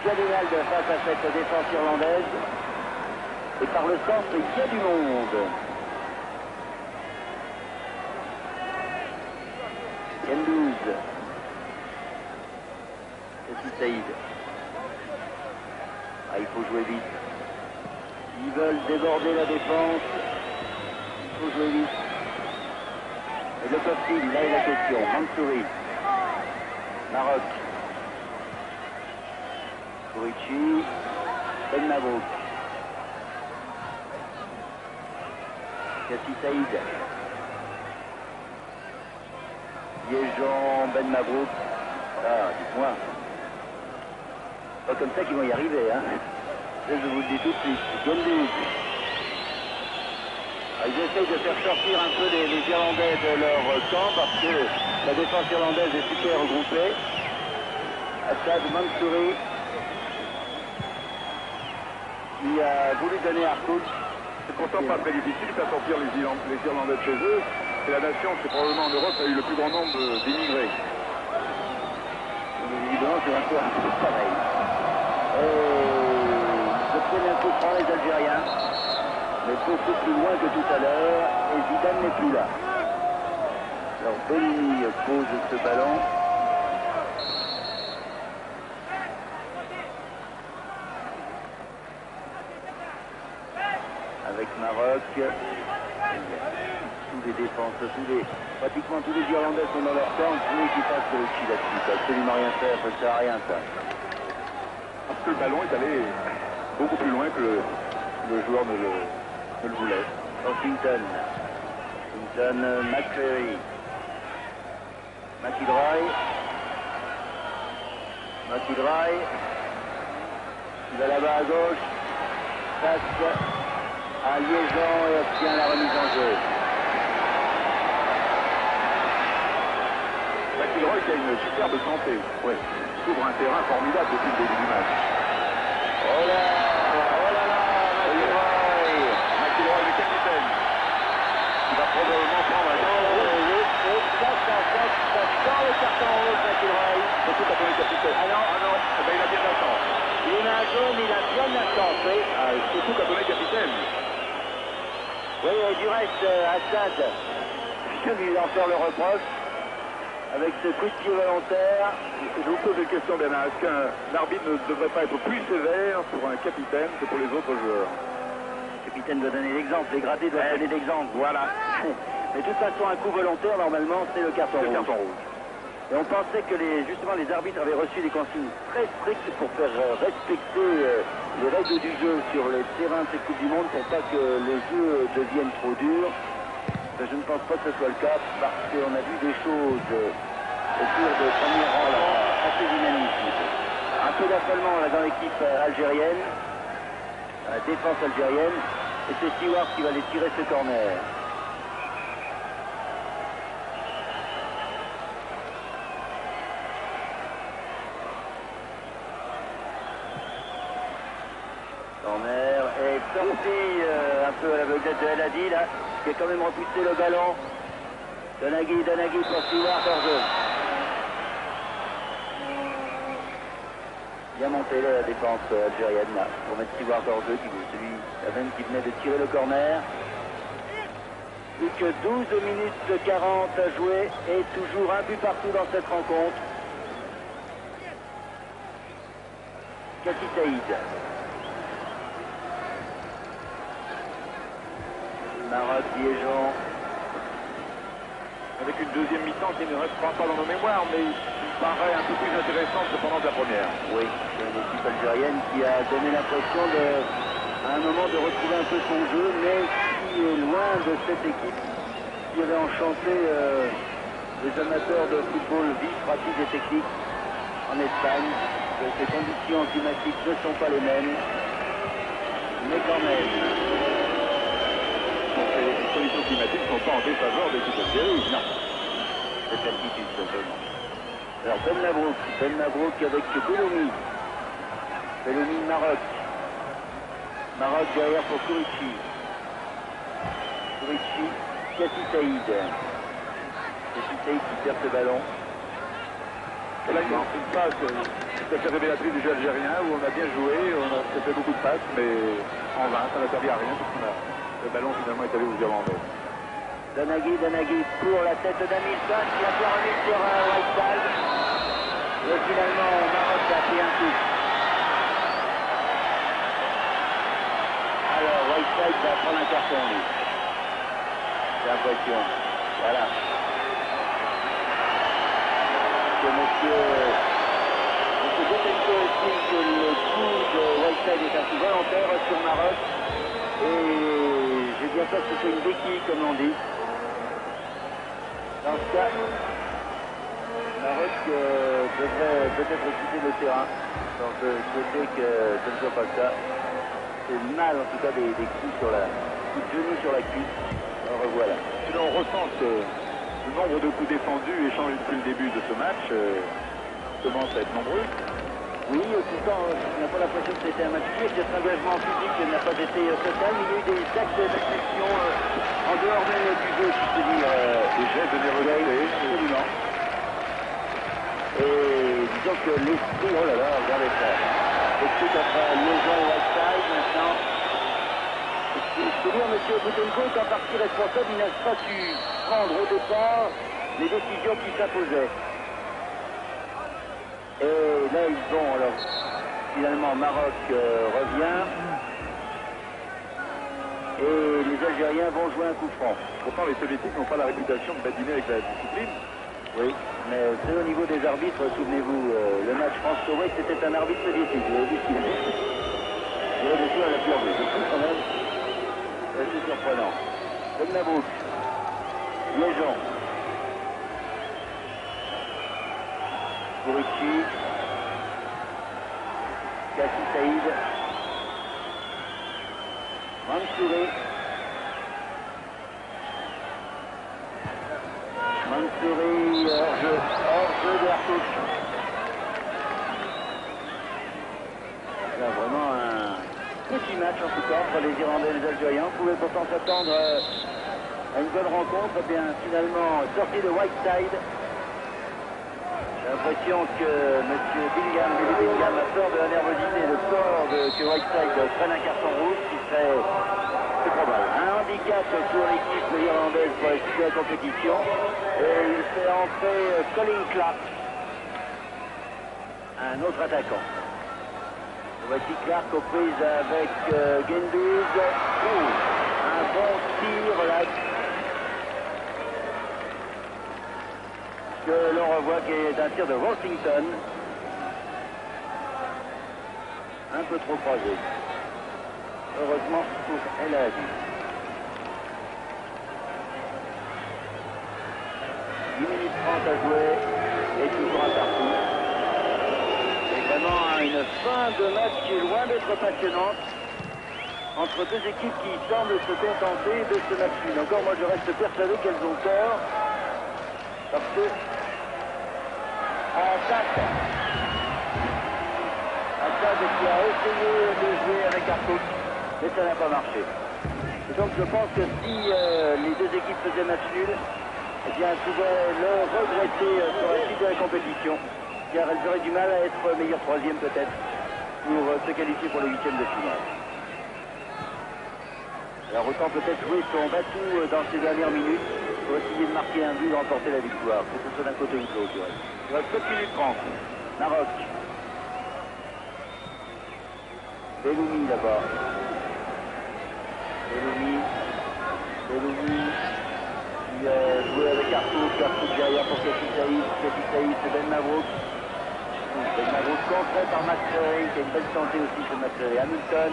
cardinal face à cette défense irlandaise. Et par le centre, il y a du monde. Gendouzi. Cassie Saïd. Ah, il faut jouer vite. Ils veulent déborder la défense. Il faut jouer vite. Et le peuvent-ils? Là est la question. Mansouri. Maroc. Kourichi. Ben Mabrouk. Cassie Saïd. Liégeon, Ben Mabrouk. Ah, dites-moi. Pas comme ça qu'ils vont y arriver, hein. Ça, je vous le dis tout de suite. Gendouzi. Ils essayent de faire sortir un peu les Irlandais de leur camp parce que la défense irlandaise est super regroupée. Assad Mansouri qui a voulu donner Harcourt. C'est pourtant pas très difficile de faire sortir les Irlandais de chez eux. C'est la nation qui probablement en Europe a eu le plus grand nombre d'immigrés. Évidemment, c'est un peu pareil. Je prenais un coup de franc les Algériens, mais beaucoup plus loin que tout à l'heure, et Zidane n'est plus là. Alors Belloumi pose ce ballon. Avec Maroc. Tous les défenses, pratiquement tous les Irlandais sont dans leur camp, celui qui passe sur le Chili là-dessus. Ça absolument rien faire, ça ne sert à rien ça. Parce que le ballon est allé beaucoup plus loin que le joueur ne le voulait. Washington. McCreary. McIlroy. Il va là-bas à gauche. Passe à Liégeon et obtient la remise en jeu. McIlroy qui a une superbe santé. Oui. Il couvre un terrain formidable depuis le début du match. Oh là là, McIlroy. McIlroy, le capitaine. Il va probablement prendre un Ça sort le carton rouge, McIlroy. surtout quand on est capitaine. Ah non. Eh ben, il a bien de la chance. Il a un jaune, il a bien de la chance, oui. Surtout quand on est capitaine. Oui, et du reste, Assad, je vais lui en faire le reproche. Avec ce coup de pied volontaire. Je vous pose une question, Bernard. Est-ce qu'un arbitre ne devrait pas être plus sévère pour un capitaine que pour les autres joueurs? Le capitaine doit donner l'exemple, les gradés doivent donner l'exemple. Voilà. Mais de toute façon, un coup volontaire, normalement, c'est le carton rouge. Et on pensait que justement les arbitres avaient reçu des consignes très strictes pour faire respecter les règles du jeu sur les terrains de cette Coupe du Monde pour pas que les jeux deviennent trop durs. Je ne pense pas que ce soit le cas parce qu'on a vu des choses au cours de premier rang là, assez inadmissibles. Un peu d'affolement là dans l'équipe algérienne, la défense algérienne, et c'est Stewart qui va aller tirer ce corner. Corner est sorti un peu à l'aveuglette de El Hadi là, qui a quand même repoussé le ballon. Donaghy pour Stewart hors jeu. Bien monté la défense algérienne là, pour mettre Stewart hors jeu, celui qui venait de tirer le corner. Plus que 12 minutes 40 à jouer et toujours un but partout dans cette rencontre. Cassie Saïd. Maroc, Liégeon. Avec une deuxième mi-temps qui ne restera pas dans nos mémoires, mais qui paraît un peu plus intéressante cependant que la première. Oui, c'est une équipe algérienne qui a donné l'impression à un moment de retrouver un peu son jeu, mais qui est loin de cette équipe qui avait enchanté les amateurs de football vif, rapide et technique en Espagne. Ces conditions climatiques ne sont pas les mêmes, mais quand même. Les conditions climatiques ne sont pas en défaveur des équipes algériennes. Non, cette altitude simplement. Alors Ben Mabrouk avec Belloumi. Belloumi, Maroc. Maroc derrière pour Kourichi. Kourichi, Kassi Saïd. Kassi Saïd qui perd ce ballon. Et là, une passe tout à fait révélatrice du jeu algérien où on a bien joué, on a fait beaucoup de passes, mais en vain, ça n'a servi à rien parce que le ballon finalement est allé aux Irlandais. Danaghi pour la tête d'Hamilton qui a bien remis sur Whiteside. Et finalement, Maroc a pris un coup. Alors, Whiteside va prendre un carton, lui. J'ai l'impression. Voilà. Que monsieur Botenko estime que le coup de Whiteside est un coup volontaire sur Maroc. Et j'ai bien peur que ce soit une béquille, comme on dit. Dans ce cas, Maroc devrait peut-être quitter le terrain. Donc je souhaitais que ce ne soit pas le cas. C'est mal en tout cas des coups sur la coups de genou sur la cuisse. Alors revoilà. Sinon on ressent que le nombre de coups défendus échangés depuis le début de ce match commence à être nombreux. Oui, pourtant on n'a pas l'impression que c'était un match pur. Cet engagement physique n'a pas été total, mais il y a eu des actes d'agression en dehors même du jeu, si je peux dire. Des gestes de nervosité. Absolument. Et disons que l'esprit, oh là là, regardez ça. L'esprit entre Liaison et Whiteside maintenant. Je peux dire, M. Botenko est en partie responsable, il n'a pas su prendre au départ les décisions qui s'imposaient. Et là, ils vont, alors, finalement, Maroc revient. Et les Algériens vont jouer un coup franc. Pourtant, les Soviétiques n'ont pas la réputation de badiner avec la discipline. Oui, mais c'est au niveau des arbitres, souvenez-vous, le match France-Koweït, c'était un arbitre soviétique. Vous avez vu ce qu'il a fait. Il a décidé à la pure vue. C'est quand même assez surprenant. Ben Mabrouk, Liaison. Kourichi, Kassi Saïd, Mansouri, hors-jeu de Hartouche. Là, vraiment un petit match en tout cas entre les Irlandais et les Algériens. On pouvait pourtant s'attendre à une bonne rencontre. Eh bien, finalement, sortie de Whiteside. J'ai l'impression que M. Bingham a peur de la nervosité, de peur que Whiteside prenne un carton rouge, qui serait, c'est probable, un handicap pour l'équipe irlandaise pour la suite de la compétition. Et il fait entrer Colin Clark, un autre attaquant. Voici Clark aux prises avec Gendouzi. Un bon tir là. Que l'on revoit qui est un tir de Washington. Un peu trop croisé. Heureusement pour El Hadji. 10 minutes 30 à jouer et toujours un partout. C'est vraiment une fin de match qui est loin d'être passionnante entre deux équipes qui semblent se contenter de ce match nul. Encore moi je reste persuadé qu'elles ont tort parce que Assad qui a essayé de jouer avec Hartouche, mais ça n'a pas marché. Et donc je pense que si les deux équipes faisaient match nul, eh bien elles pouvaient le regretter sur la suite de la compétition, car elles auraient du mal à être meilleures troisième peut-être, pour se qualifier pour les huitièmes de finale. Alors autant peut-être jouer son batou dans ces dernières minutes, pour essayer de marquer un but, de remporter la victoire, que ce soit d'un côté ou de l'autre. Il reste 7 minutes 30. Maroc. Belloumi là-bas. Belloumi qui a joué avec Hartouche derrière pour Kassi Saïd. Kassi Saïd, c'est Ben Mabrouk. Ben Mabrouk contré par McCreary, qui a une belle santé aussi chez McCreary. Hamilton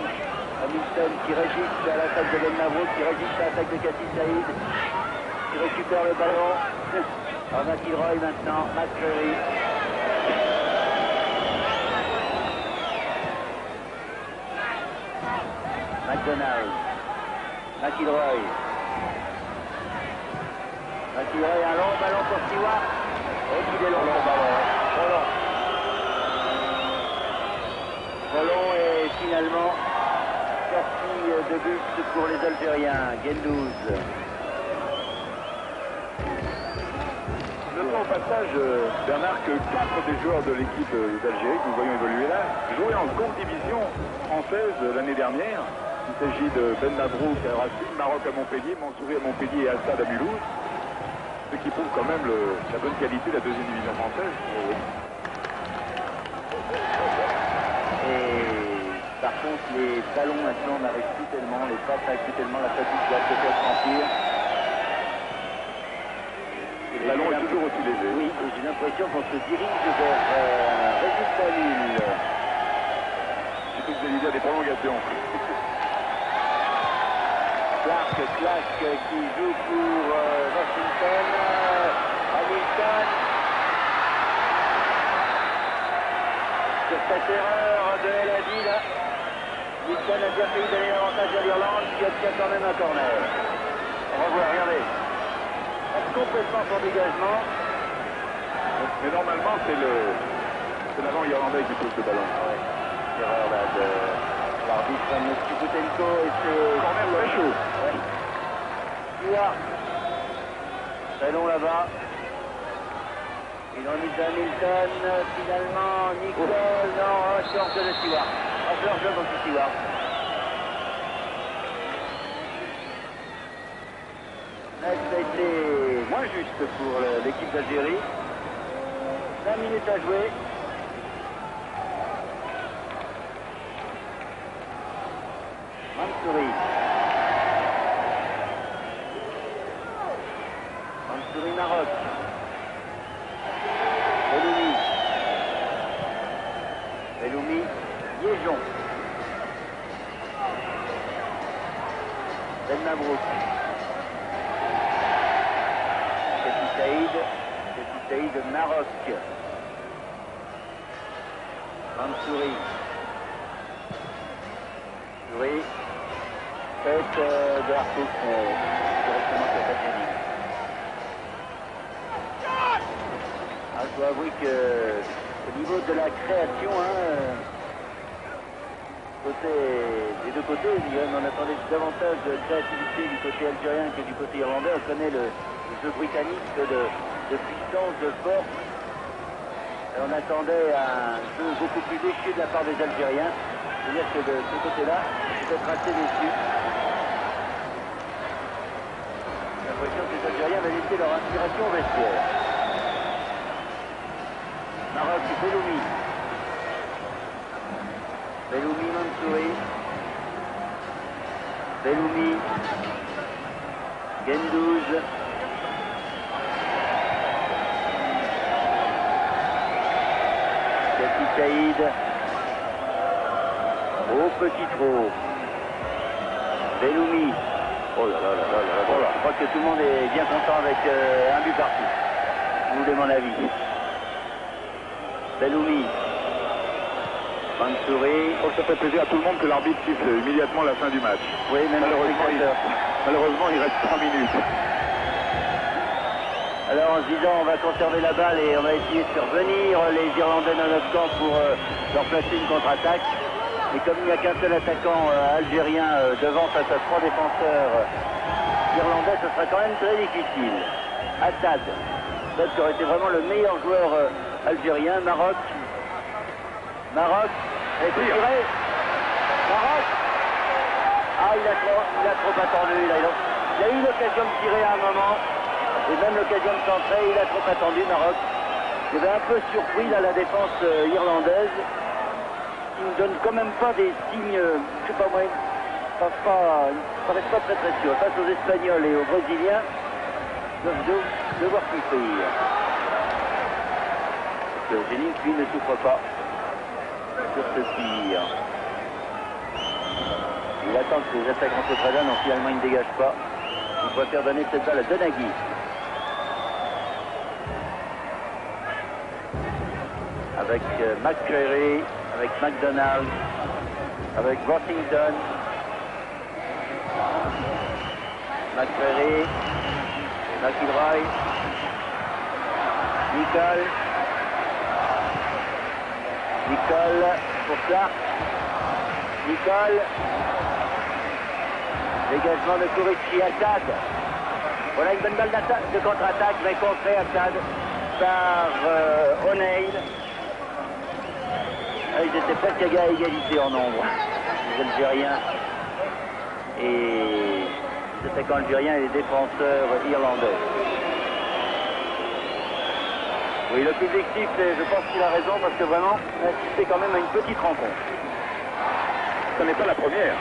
qui résiste à l'attaque de Ben Mabrouk, qui résiste à l'attaque de Kassi Saïd, qui récupère le ballon. Alors McIlroy maintenant, McCreary. McDonald. McIlroy, un long ballon pour Stewart. Et il est long le ballon. Roland est finalement sorti de but pour les Algériens. Gendouz. Notons au passage, Bernard, que 4 des joueurs de l'équipe d'Algérie que nous voyons évoluer là jouaient en seconde division française l'année dernière. Il s'agit de Ben Mabrouk à Racine, Maroc à Montpellier, Mansouri à Montpellier et Assad à Mulhouse. Ce qui prouve quand même la bonne qualité de la deuxième division française. Et par contre, les ballons maintenant n'arrivent plus tellement, les passes n'arrivent plus tellement, la fatigue doit peut-être remplir. Le ballon est toujours aussi léger. Oui, et j'ai l'impression qu'on se dirige vers un résultat nul. Je sais que vous allez dire des prolongations. Clark qui joue pour Washington. Hamilton. Sur cette erreur de El Hadid, Hamilton a bien failli donner l'avantage à l'Irlande qui obtient quand même un corner. On va voir, regardez. Complètement son dégagement. Mais normalement, c'est l'avant irlandais qui pousse le ballon. Ouais. Erreur là de l'arbitre M. Boutenko et c'est... Corner très chaud. Ouais. Stewart. Très long là-bas. Une remise à Hamilton. Finalement, Nicole. Non, George de Stewart. George de Stewart. Ça a été moins juste pour l'équipe d'Algérie. 5 minutes à jouer. Mansouri. Mansouri Maroc. Belloumi. Belloumi. Liégeon. Ben Mabrouk. Saïd Maroc. Mansouri. Tête de Harkouk directement sur cette ligne. Je dois avouer que au niveau de la création, des deux côtés, on attendait davantage de créativité du côté algérien que du côté irlandais. On connaît le jeu britannique de puissance, de force. Et on attendait un jeu beaucoup plus léché de la part des Algériens. C'est-à-dire que de ce côté-là, peut-être assez déçu. J'ai l'impression que les Algériens avaient laissé leur inspiration au vestiaire. Maroc, Belloumi. Belloumi, Mansouri. Belloumi. Gendouz. Saïd. Au petit trou. Belloumi. Oh là là là là là là. Je crois que tout le monde est bien content avec un but partout. Vous voulez mon avis. Belloumi. Mansouri. Oh, ça fait plaisir à tout le monde que l'arbitre siffle immédiatement la fin du match. Oui, même malheureusement, il reste 3 minutes. Alors en se disant on va conserver la balle et on va essayer de faire venir les Irlandais dans notre camp pour leur placer une contre-attaque. Et comme il n'y a qu'un seul attaquant algérien devant face à 3 défenseurs irlandais, ce sera quand même très difficile. Assad, qui aurait été vraiment le meilleur joueur algérien. Maroc, est tiré. Maroc. Ah, il a trop attendu. Il a eu l'occasion de tirer à un moment. Et même l'occasion de centrer, il a trop attendu, Maroc. Il avait un peu surpris là, la défense irlandaise, qui ne donne quand même pas des signes, je sais pas moi, il ne paraît pas très sûr. Face aux Espagnols et aux Brésiliens, ils doivent devoir souffrir. Parce que Zénith, lui, ne souffre pas sur ce tir. Il attend que les attaquants se prédannent, donc finalement il ne dégage pas. Il préfère donner cette balle à Donaghy. Avec McCreary, avec McDonald, avec Washington. McCreary, McIlroy, Nicole. Nicole pour Clark. Nicole. Dégagement de Kurichi. Assad. Voilà une bonne balle de contre-attaque, mais contrée Assad par O'Neill. Ils étaient presque à égalité en nombre, les Algériens et les attaquants algériens et les défenseurs irlandais. Oui, le public siffle et je pense qu'il a raison parce que vraiment, on a assisté quand même à une petite rencontre. Ce n'est pas la première.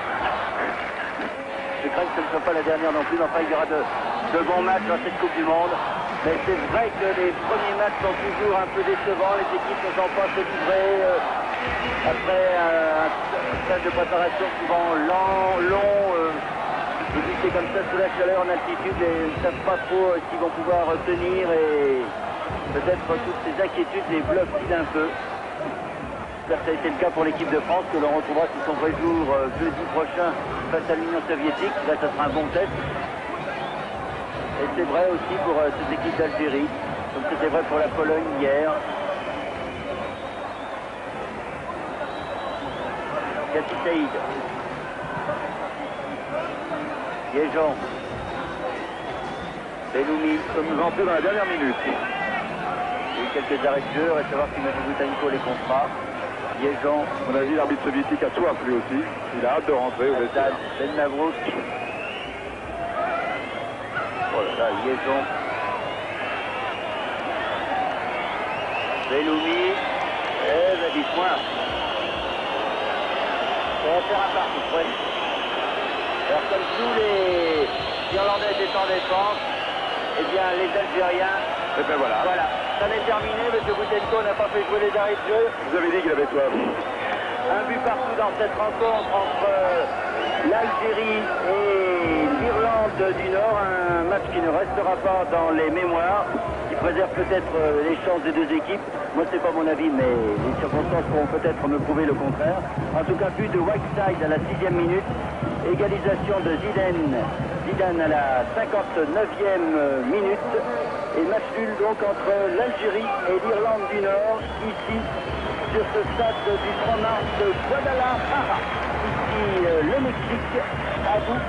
Je crains que ce ne soit pas la dernière non plus, mais enfin il y aura de bons matchs dans cette Coupe du Monde. Mais c'est vrai que les premiers matchs sont toujours un peu décevants, les équipes ne sont pas se livrer après un stage de préparation souvent long, débuter comme ça sous la chaleur en altitude et ils ne savent pas trop s'ils vont pouvoir tenir et peut-être toutes ces inquiétudes les bloquent-ils un peu. Ça a été le cas pour l'équipe de France que l'on retrouvera sous son vrai jour jeudi prochain face à l'Union soviétique. Là, ça sera un bon test. Et c'est vrai aussi pour cette équipe d'Algérie, comme c'était vrai pour la Pologne hier. Kassi Saïd. Liégeon. Belloumi. Nous sommes entrés dans la dernière minute. Il y a eu quelques arrêts de jeu, reste à voir si M. Boutanko les comptera. Liégeon. On a dit l'arbitre soviétique a soif lui aussi. Il a hâte de rentrer au vestiaire. Ben Mavrouk. Voilà, Liégeon. Belloumi. Eh ben dites-moi. Ça va faire un partout, ouais. Alors comme tous les Irlandais étaient en défense, eh bien les Algériens. Et ben voilà. Voilà, ça n'est terminé, M. Boutenko n'a pas fait jouer les arrêts de jeu. Vous avez dit qu'il avait soif. Un but partout dans cette rencontre entre l'Algérie et l'Irlande du Nord, un match qui ne restera pas dans les mémoires, qui préserve peut-être les chances des deux équipes. Moi, c'est pas mon avis, mais les circonstances pourront peut-être me prouver le contraire. En tout cas, but de Whiteside à la 6e minute, égalisation de Zidane à la 59e minute, et match nul donc entre l'Algérie et l'Irlande du Nord, ici, sur ce stade du 3 mars de Guadalajara, ici le Mexique, à vous.